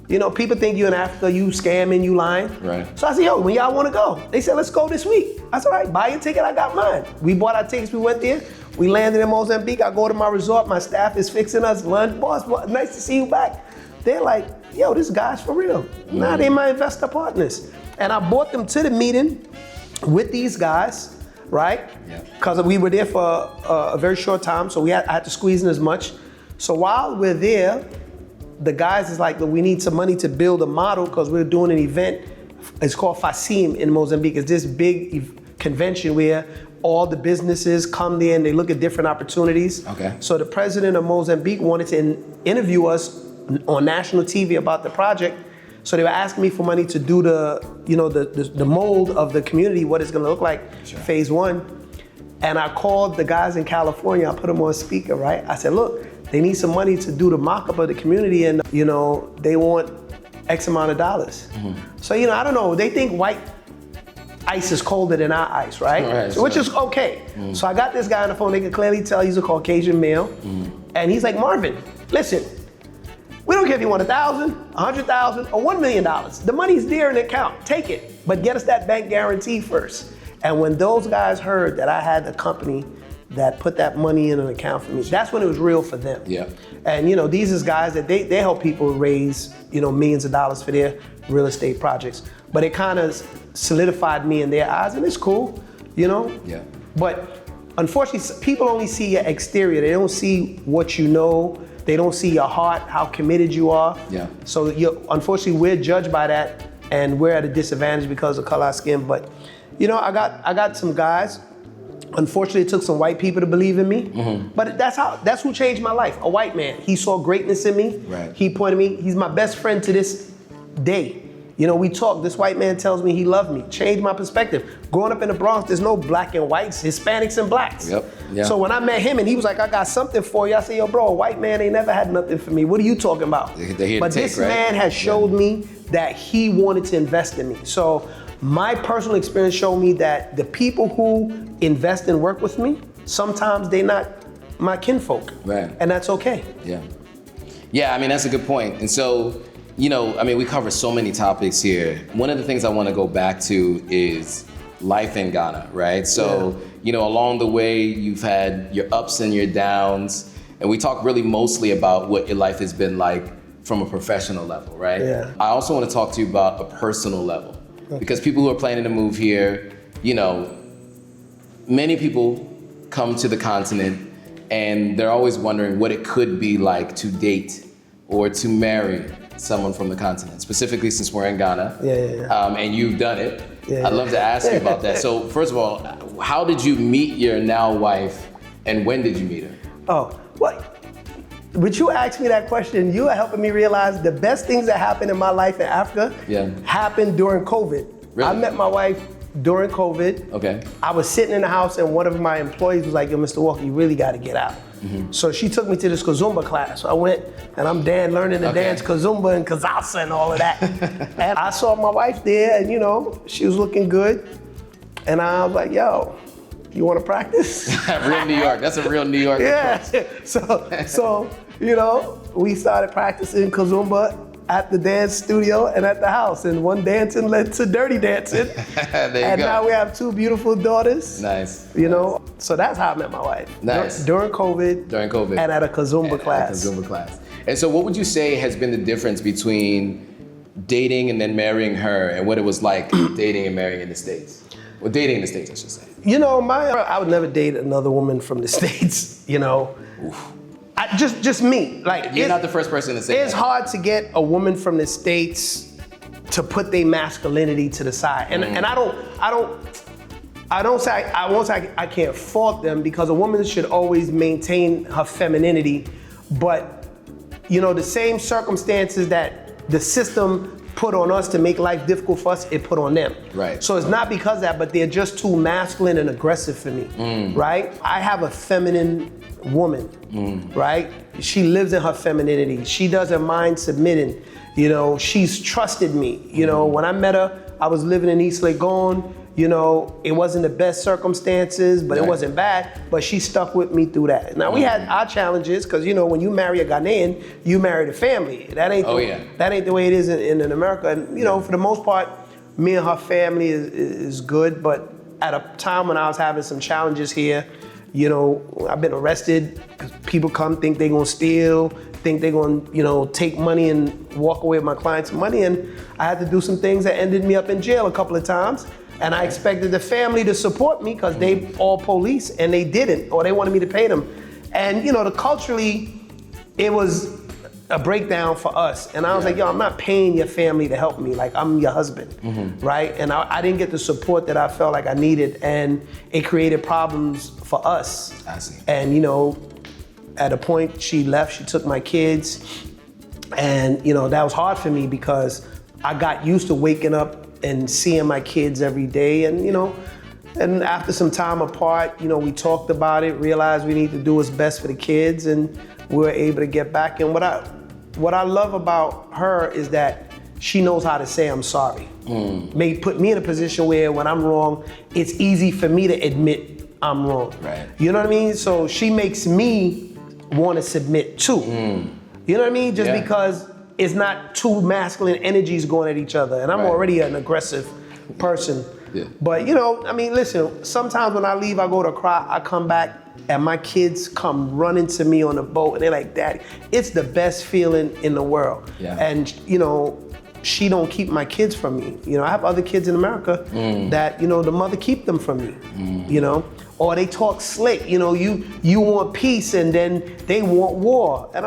[SPEAKER 2] You know, people think you in Africa, you scamming, you lying.
[SPEAKER 3] Right.
[SPEAKER 2] So I said, yo, when y'all wanna go? They said, let's go this week. I said, all right, buy your ticket, I got mine. We bought our tickets, we went there. We landed in Mozambique, I go to my resort, my staff is fixing us lunch. Boss, nice to see you back. They're like, yo, this guy's for real. Now they my investor partners. And I brought them to the meeting with these guys, right? Because we were there for a very short time, so I had to squeeze in as much. So while we're there, the guys is like, look, we need some money to build a model because we're doing an event. It's called FACIM in Mozambique. It's this big convention where all the businesses come there and they look at different opportunities.
[SPEAKER 3] Okay.
[SPEAKER 2] So the president of Mozambique wanted to interview us on national TV about the project. So they were asking me for money to do the mold of the community, what it's gonna look like, phase 1. And I called the guys in California, I put them on speaker, right? I said, look, they need some money to do the mock-up of the community and, you know, they want X amount of dollars. So, you know, I don't know, they think white ice is colder than our ice, right? So, which is okay. So I got this guy on the phone, they can clearly tell he's a Caucasian male. And he's like, Marvin, listen, we don't care if you want 1,000, 100,000, or $1 million. The money's there in the account, take it. But get us that bank guarantee first. And when those guys heard that I had a company that put that money in an account for me, that's when it was real for them.
[SPEAKER 3] Yeah.
[SPEAKER 2] And you know, these is guys that they help people raise, you know, millions of dollars for their real estate projects. But it kind of solidified me in their eyes, and it's cool, you know?
[SPEAKER 3] Yeah.
[SPEAKER 2] But unfortunately, people only see your exterior. They don't see what you know. They don't see your heart, how committed you are.
[SPEAKER 3] Yeah.
[SPEAKER 2] So unfortunately, we're judged by that, and we're at a disadvantage because of color of skin. But you know, I got some guys. Unfortunately, it took some white people to believe in me. But that's who changed my life. A white man. He saw greatness in me.
[SPEAKER 3] Right.
[SPEAKER 2] He pointed me. He's my best friend to this day. You know, we talk. This white man tells me he loved me. Changed my perspective. Growing up in the Bronx, there's no black and whites, Hispanics and blacks.
[SPEAKER 3] Yep. Yeah.
[SPEAKER 2] So when I met him and he was like, I got something for you, I said, yo, bro, a white man ain't never had nothing for me. What are you talking about? But this man has showed me that he wanted to invest in me. So my personal experience showed me that the people who invest and work with me, sometimes they're not my kinfolk.
[SPEAKER 3] Right.
[SPEAKER 2] And that's okay.
[SPEAKER 3] Yeah. Yeah, I mean, that's a good point. And so, you know, I mean, we cover so many topics here. One of the things I want to go back to is life in Ghana, right? So, you know, along the way, you've had your ups and your downs, and we talk really mostly about what your life has been like from a professional level, right?
[SPEAKER 2] Yeah.
[SPEAKER 3] I also want to talk to you about a personal level, because people who are planning to move here, you know, many people come to the continent and they're always wondering what it could be like to date or to marry someone from the continent, specifically since we're in Ghana. And you've done it. I'd love to ask you about that. So first of all, how did you meet your now wife and when did you meet her?
[SPEAKER 2] Oh, well, but you asked me that question, you are helping me realize the best things that happened in my life in Africa happened during COVID.
[SPEAKER 3] Really?
[SPEAKER 2] I met my wife during COVID.
[SPEAKER 3] Okay.
[SPEAKER 2] I was sitting in the house and one of my employees was like, yo, Mr. Walker, you really gotta get out. So she took me to this Kazumba class. So I went and I'm learning to dance Kazumba and Kazasa and all of that. And I saw my wife there and you know, she was looking good. And I was like, yo, you wanna practice?
[SPEAKER 3] Real New York, that's a real New York approach.
[SPEAKER 2] So, you know, we started practicing Kazumba at the dance studio and at the house, and one dancing led to dirty dancing. And now we have 2 beautiful daughters.
[SPEAKER 3] Nice.
[SPEAKER 2] You know, so that's how I met my wife.
[SPEAKER 3] Nice.
[SPEAKER 2] During COVID.
[SPEAKER 3] And
[SPEAKER 2] at a Kazumba class.
[SPEAKER 3] And so what would you say has been the difference between dating and then marrying her, and what it was like dating and marrying in the States? Well, dating in the States, I should say.
[SPEAKER 2] You know, I would never date another woman from the States, you know. Oof. Just me. Like,
[SPEAKER 3] you're not the first person to say that.
[SPEAKER 2] It's hard to get a woman from the States to put their masculinity to the side. And I won't say I can't fault them, because a woman should always maintain her femininity, but you know, the same circumstances that the system put on us to make life difficult for us, it put on them.
[SPEAKER 3] Right.
[SPEAKER 2] So it's not because of that, but they're just too masculine and aggressive for me, right? I have a feminine woman, right? She lives in her femininity. She doesn't mind submitting. You know, she's trusted me. You know, when I met her, I was living in East Legon. You know, it wasn't the best circumstances, but it wasn't bad. But she stuck with me through that. Now we had our challenges, because you know, when you marry a Ghanaian, you marry the family. That ain't that ain't the way it is in America. And you know, for the most part, me and her family is good. But at a time when I was having some challenges here, you know, I've been arrested because people come, think they're gonna steal, think they're gonna, you know, take money and walk away with my clients' money. And I had to do some things that ended me up in jail a couple of times. And I expected the family to support me, because they all police, and they didn't, or they wanted me to pay them. And you know, culturally, it was a breakdown for us. And I was like, yo, I'm not paying your family to help me. Like, I'm your husband, right? And I didn't get the support that I felt like I needed, and it created problems for us.
[SPEAKER 3] I see.
[SPEAKER 2] And you know, at a point she left, she took my kids, and you know, that was hard for me, because I got used to waking up and seeing my kids every day. And you know, and after some time apart, you know, we talked about it, realized we need to do what's best for the kids, and we were able to get back. And what I love about her is that she knows how to say I'm sorry. May put me in a position where when I'm wrong, it's easy for me to admit I'm wrong.
[SPEAKER 3] Right.
[SPEAKER 2] You know what I mean? So she makes me want to submit too. You know what I mean? Just because it's not two masculine energies going at each other. And I'm already an aggressive person. But you know, I mean, listen, sometimes when I leave, I go to cry, I come back, and my kids come running to me on the boat, and they're like, Daddy, it's the best feeling in the world. And you know, she don't keep my kids from me. You know, I have other kids in America that, you know, the mother keep them from me, you know? Or they talk slick, you know, you want peace and then they want war. And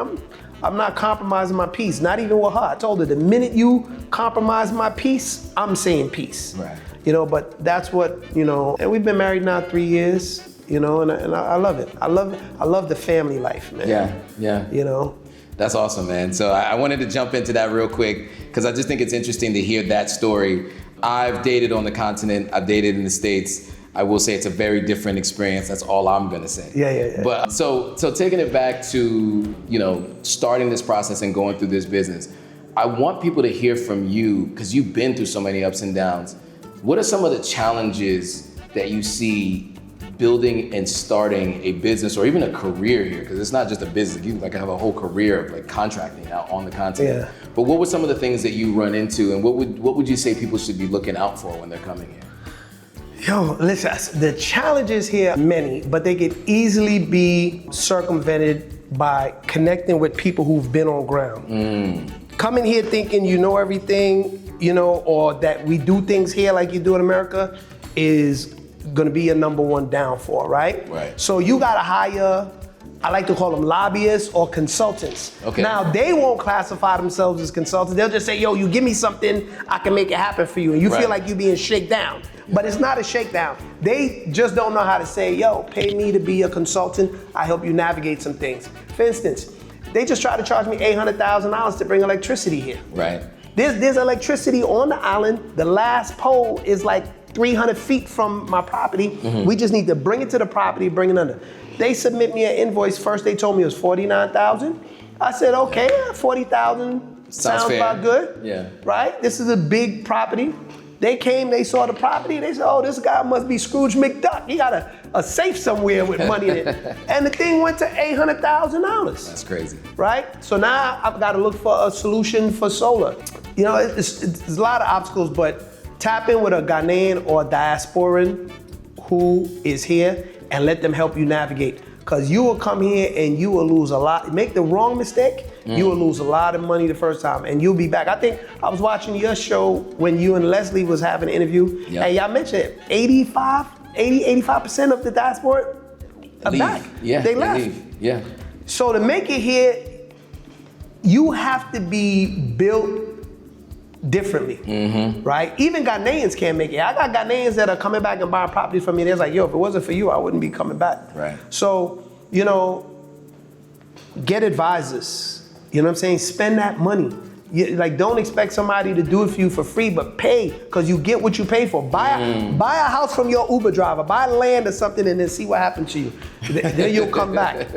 [SPEAKER 2] I'm not compromising my peace, not even with her. I told her, the minute you compromise my peace, I'm saying peace. You know, but that's what, you know, and we've been married now 3 years, you know, and I love it. I love the family life, man. You know?
[SPEAKER 3] That's awesome, man. So I wanted to jump into that real quick, because I just think it's interesting to hear that story. I've dated on the continent, I've dated in the States. I will say it's a very different experience. That's all I'm gonna say. But so taking it back to, you know, starting this process and going through this business, I want people to hear from you, because you've been through so many ups and downs. What are some of the challenges that you see building and starting a business, or even a career here? Because it's not just a business, you like have a whole career of like contracting out on the continent. But what were some of the things that you run into, and what would you say people should be looking out for when they're coming here?
[SPEAKER 2] Yo, listen, the challenges here are many, but they could easily be circumvented by connecting with people who've been on ground. Coming here thinking you know everything, you know, or that we do things here like you do in America is gonna be your number one downfall, right? So you gotta hire, I like to call them lobbyists or consultants. Now, they won't classify themselves as consultants. They'll just say, yo, you give me something, I can make it happen for you. And you feel like you're being shaken down. But it's not a shakedown. They just don't know how to say, yo, pay me to be a consultant. I help you navigate some things. For instance, they just tried to charge me $800,000 to bring electricity here. There's electricity on the island. The last pole is like 300 feet from my property. We just need to bring it to the property, bring it under. They submit me an invoice. First they told me it was $49,000. I said, okay, $40,000 sounds about good. Right? This is a big property. They came, they saw the property, they said, oh, this guy must be Scrooge McDuck. He got a safe somewhere with money in it. And the thing went to $800,000.
[SPEAKER 3] That's crazy.
[SPEAKER 2] Right? So now I've got to look for a solution for solar. You know, it's a lot of obstacles, but tap in with a Ghanaian or a diasporan who is here and let them help you navigate. Because you will come here and you will lose a lot. Make the wrong mistake, you will lose a lot of money the first time and you'll be back. I think I was watching your show when you and Leslie was having an interview, and y'all mentioned it, 85% of the diaspora are back.
[SPEAKER 3] Yeah,
[SPEAKER 2] they left.
[SPEAKER 3] leave. Yeah.
[SPEAKER 2] So to make it here, you have to be built differently, right? Even Ghanaians can't make it. I got Ghanaians that are coming back and buying property from me. They're like, yo, if it wasn't for you, I wouldn't be coming back.
[SPEAKER 3] Right.
[SPEAKER 2] So, you know, get advisors. You know what I'm saying? Spend that money. Don't expect somebody to do it for you for free, but pay, because you get what you pay for. Buy a house from your Uber driver, buy land or something, and then see what happens to you. Then you'll come back.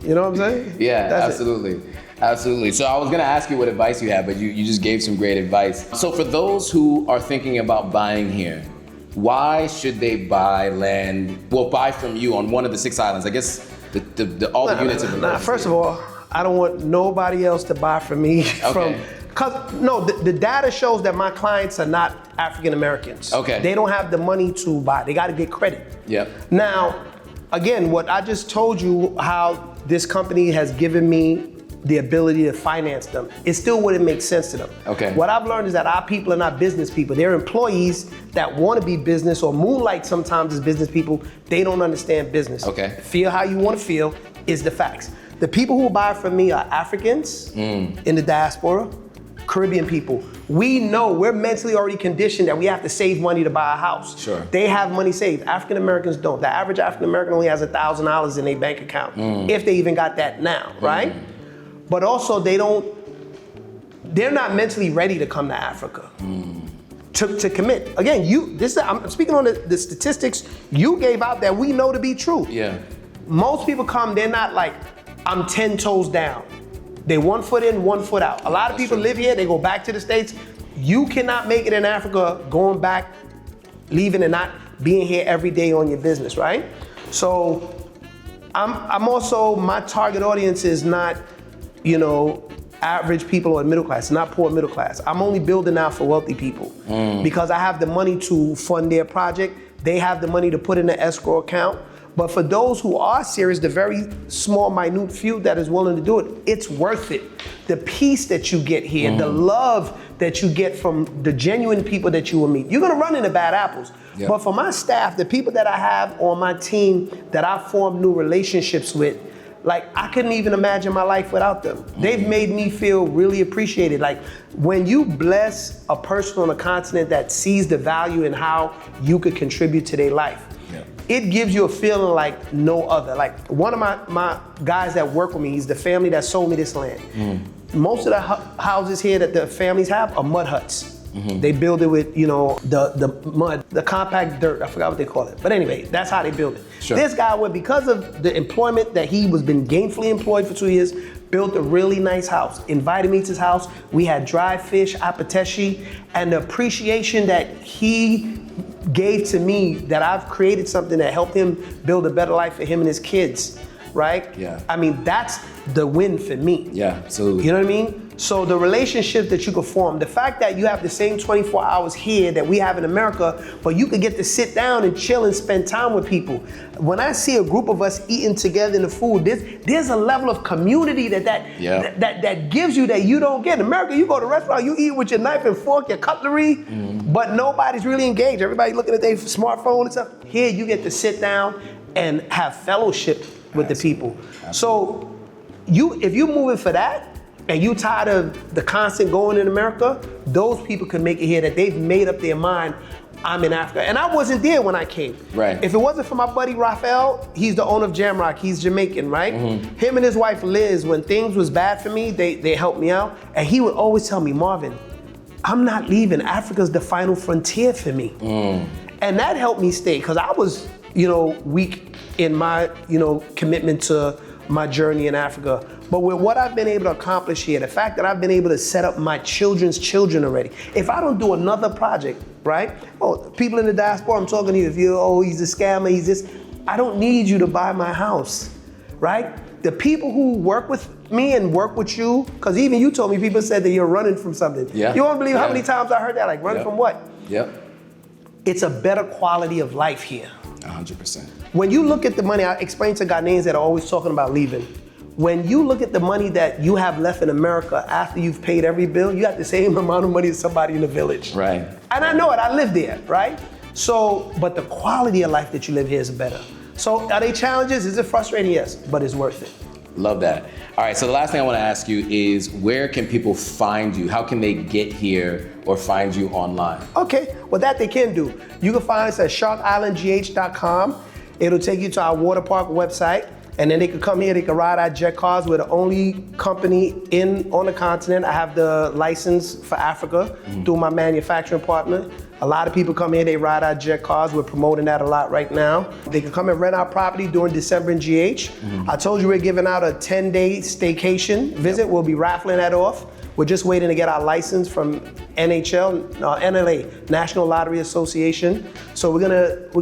[SPEAKER 2] You know what I'm saying?
[SPEAKER 3] Yeah,
[SPEAKER 2] That's
[SPEAKER 3] absolutely.
[SPEAKER 2] It.
[SPEAKER 3] Absolutely. So I was gonna ask you what advice you have, but you just gave some great advice. So for those who are thinking about buying here, why should they buy land, buy from you on one of the 6 islands? I guess all the units of the
[SPEAKER 2] First of all, I don't want nobody else to buy from me. The data shows that my clients are not African Americans.
[SPEAKER 3] Okay.
[SPEAKER 2] They don't have the money to buy. They got to get credit.
[SPEAKER 3] Yep.
[SPEAKER 2] Now, again, what I just told you, how this company has given me the ability to finance them, it still wouldn't make sense to them.
[SPEAKER 3] Okay.
[SPEAKER 2] What I've learned is that our people are not business people. They're employees that want to be business or moonlight sometimes as business people. They don't understand business.
[SPEAKER 3] Okay.
[SPEAKER 2] Feel how you want to feel is the facts. The people who buy from me are Africans in the diaspora, Caribbean people. We know, we're mentally already conditioned that we have to save money to buy a house.
[SPEAKER 3] Sure.
[SPEAKER 2] They have money saved. African Americans don't. The average African American only has $1,000 in their bank account, if they even got that now, right? But also they're not mentally ready to come to Africa. To commit. Again, I'm speaking on the statistics you gave out that we know to be true.
[SPEAKER 3] Yeah.
[SPEAKER 2] Most people come, they're not like, I'm 10 toes down. They 1 foot in, 1 foot out. A lot of people live here, they go back to the States. You cannot make it in Africa going back, leaving and not being here every day on your business, right? So I'm also, my target audience is not, average people or middle class, not poor middle class. I'm only building out for wealthy people because I have the money to fund their project. They have the money to put in an escrow account. But for those who are serious, the very small, minute few that is willing to do it, it's worth it. The peace that you get here, the love that you get from the genuine people that you will meet. You're gonna run into bad apples. Yep. But for my staff, the people that I have on my team that I formed new relationships with, I couldn't even imagine my life without them. They've made me feel really appreciated. When you bless a person on a continent that sees the value in how you could contribute to their life, it gives you a feeling like no other. One of my guys that work with me, he's the family that sold me this land. Most of the houses here that the families have are mud huts. They build it with, the mud, the compact dirt, I forgot what they call it. But anyway, that's how they build it. Sure. This guy because of the employment that he was been gainfully employed for 2 years, built a really nice house, invited me to his house. We had dried fish, apateshi, and the appreciation that he gave to me that I've created something that helped him build a better life for him and his kids, right? Yeah. I mean, that's the win for me.
[SPEAKER 3] Yeah, absolutely.
[SPEAKER 2] You know what I mean? So the relationship that you could form, the fact that you have the same 24 hours here that we have in America, but you could get to sit down and chill and spend time with people. When I see a group of us eating together in the food, there's a level of community that gives you that you don't get. In America, you go to a restaurant, you eat with your knife and fork, your cutlery, but nobody's really engaged. Everybody looking at their smartphone and stuff. Here, you get to sit down and have fellowship with the people. So if you're moving for that, and you tired of the constant going in America, those people can make it here that they've made up their mind, I'm in Africa. And I wasn't there when I came.
[SPEAKER 3] Right.
[SPEAKER 2] If it wasn't for my buddy Raphael, he's the owner of Jamrock, he's Jamaican, right? Him and his wife Liz, when things was bad for me, they helped me out. And he would always tell me, Marvin, I'm not leaving. Africa's the final frontier for me. And that helped me stay, because I was, weak in my, commitment to my journey in Africa. But with what I've been able to accomplish here, the fact that I've been able to set up my children's children already. If I don't do another project, right? Oh, people in the diaspora, I'm talking to you. If you're, oh, he's a scammer, he's this. I don't need you to buy my house, right? The people who work with me and work with you, because even you told me people said that you're running from something.
[SPEAKER 3] Yeah.
[SPEAKER 2] You won't believe how many times I heard that, like run from what?
[SPEAKER 3] Yep.
[SPEAKER 2] It's a better quality of life here.
[SPEAKER 3] 100%.
[SPEAKER 2] When you look at the money, I explain to Ghanaians that are always talking about leaving. When you look at the money that you have left in America after you've paid every bill, you have the same amount of money as somebody in the village.
[SPEAKER 3] Right.
[SPEAKER 2] And I know it, I live there, right? So, but the quality of life that you live here is better. So are they challenges? Is it frustrating? Yes, but it's worth it.
[SPEAKER 3] Love that. All right, so the last thing I want to ask you is where can people find you? How can they get here or find you online?
[SPEAKER 2] Okay, well that they can do. You can find us at sharkislandgh.com. It'll take you to our water park website, and then they can come here, they can ride our jet cars. We're the only company on the continent. I have the license for Africa through my manufacturing partner. A lot of people come here, they ride our jet cars. We're promoting that a lot right now. They can come and rent our property during December in GH. I told you we're giving out a 10-day staycation visit. We'll be raffling that off. We're just waiting to get our license from NLA, National Lottery Association. So we're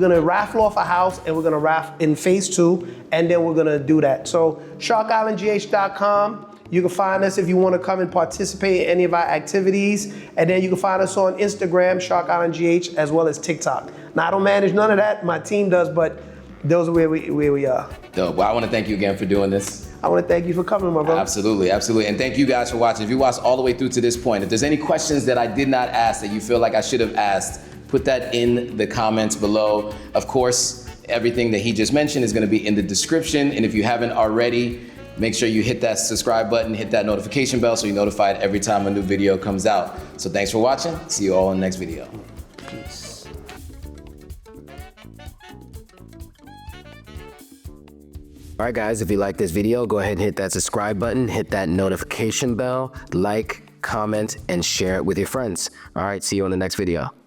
[SPEAKER 2] gonna raffle off a house, and we're gonna raffle in phase 2, and then we're gonna do that. So sharkislandgh.com. You can find us if you want to come and participate in any of our activities. And then you can find us on Instagram, Shark Island GH, as well as TikTok. Now, I don't manage none of that. My team does, but those are where we are.
[SPEAKER 3] Dope. Well, I want to thank you again for doing this.
[SPEAKER 2] I want to thank you for coming, my brother.
[SPEAKER 3] Absolutely, absolutely. And thank you guys for watching. If you watched all the way through to this point, if there's any questions that I did not ask that you feel like I should have asked, put that in the comments below. Of course, everything that he just mentioned is going to be in the description. And if you haven't already, make sure you hit that subscribe button, hit that notification bell so you're notified every time a new video comes out. So thanks for watching. See you all in the next video.
[SPEAKER 2] Peace.
[SPEAKER 4] All right, guys, if you like this video, go ahead and hit that subscribe button, hit that notification bell, like, comment, and share it with your friends. All right, see you in the next video.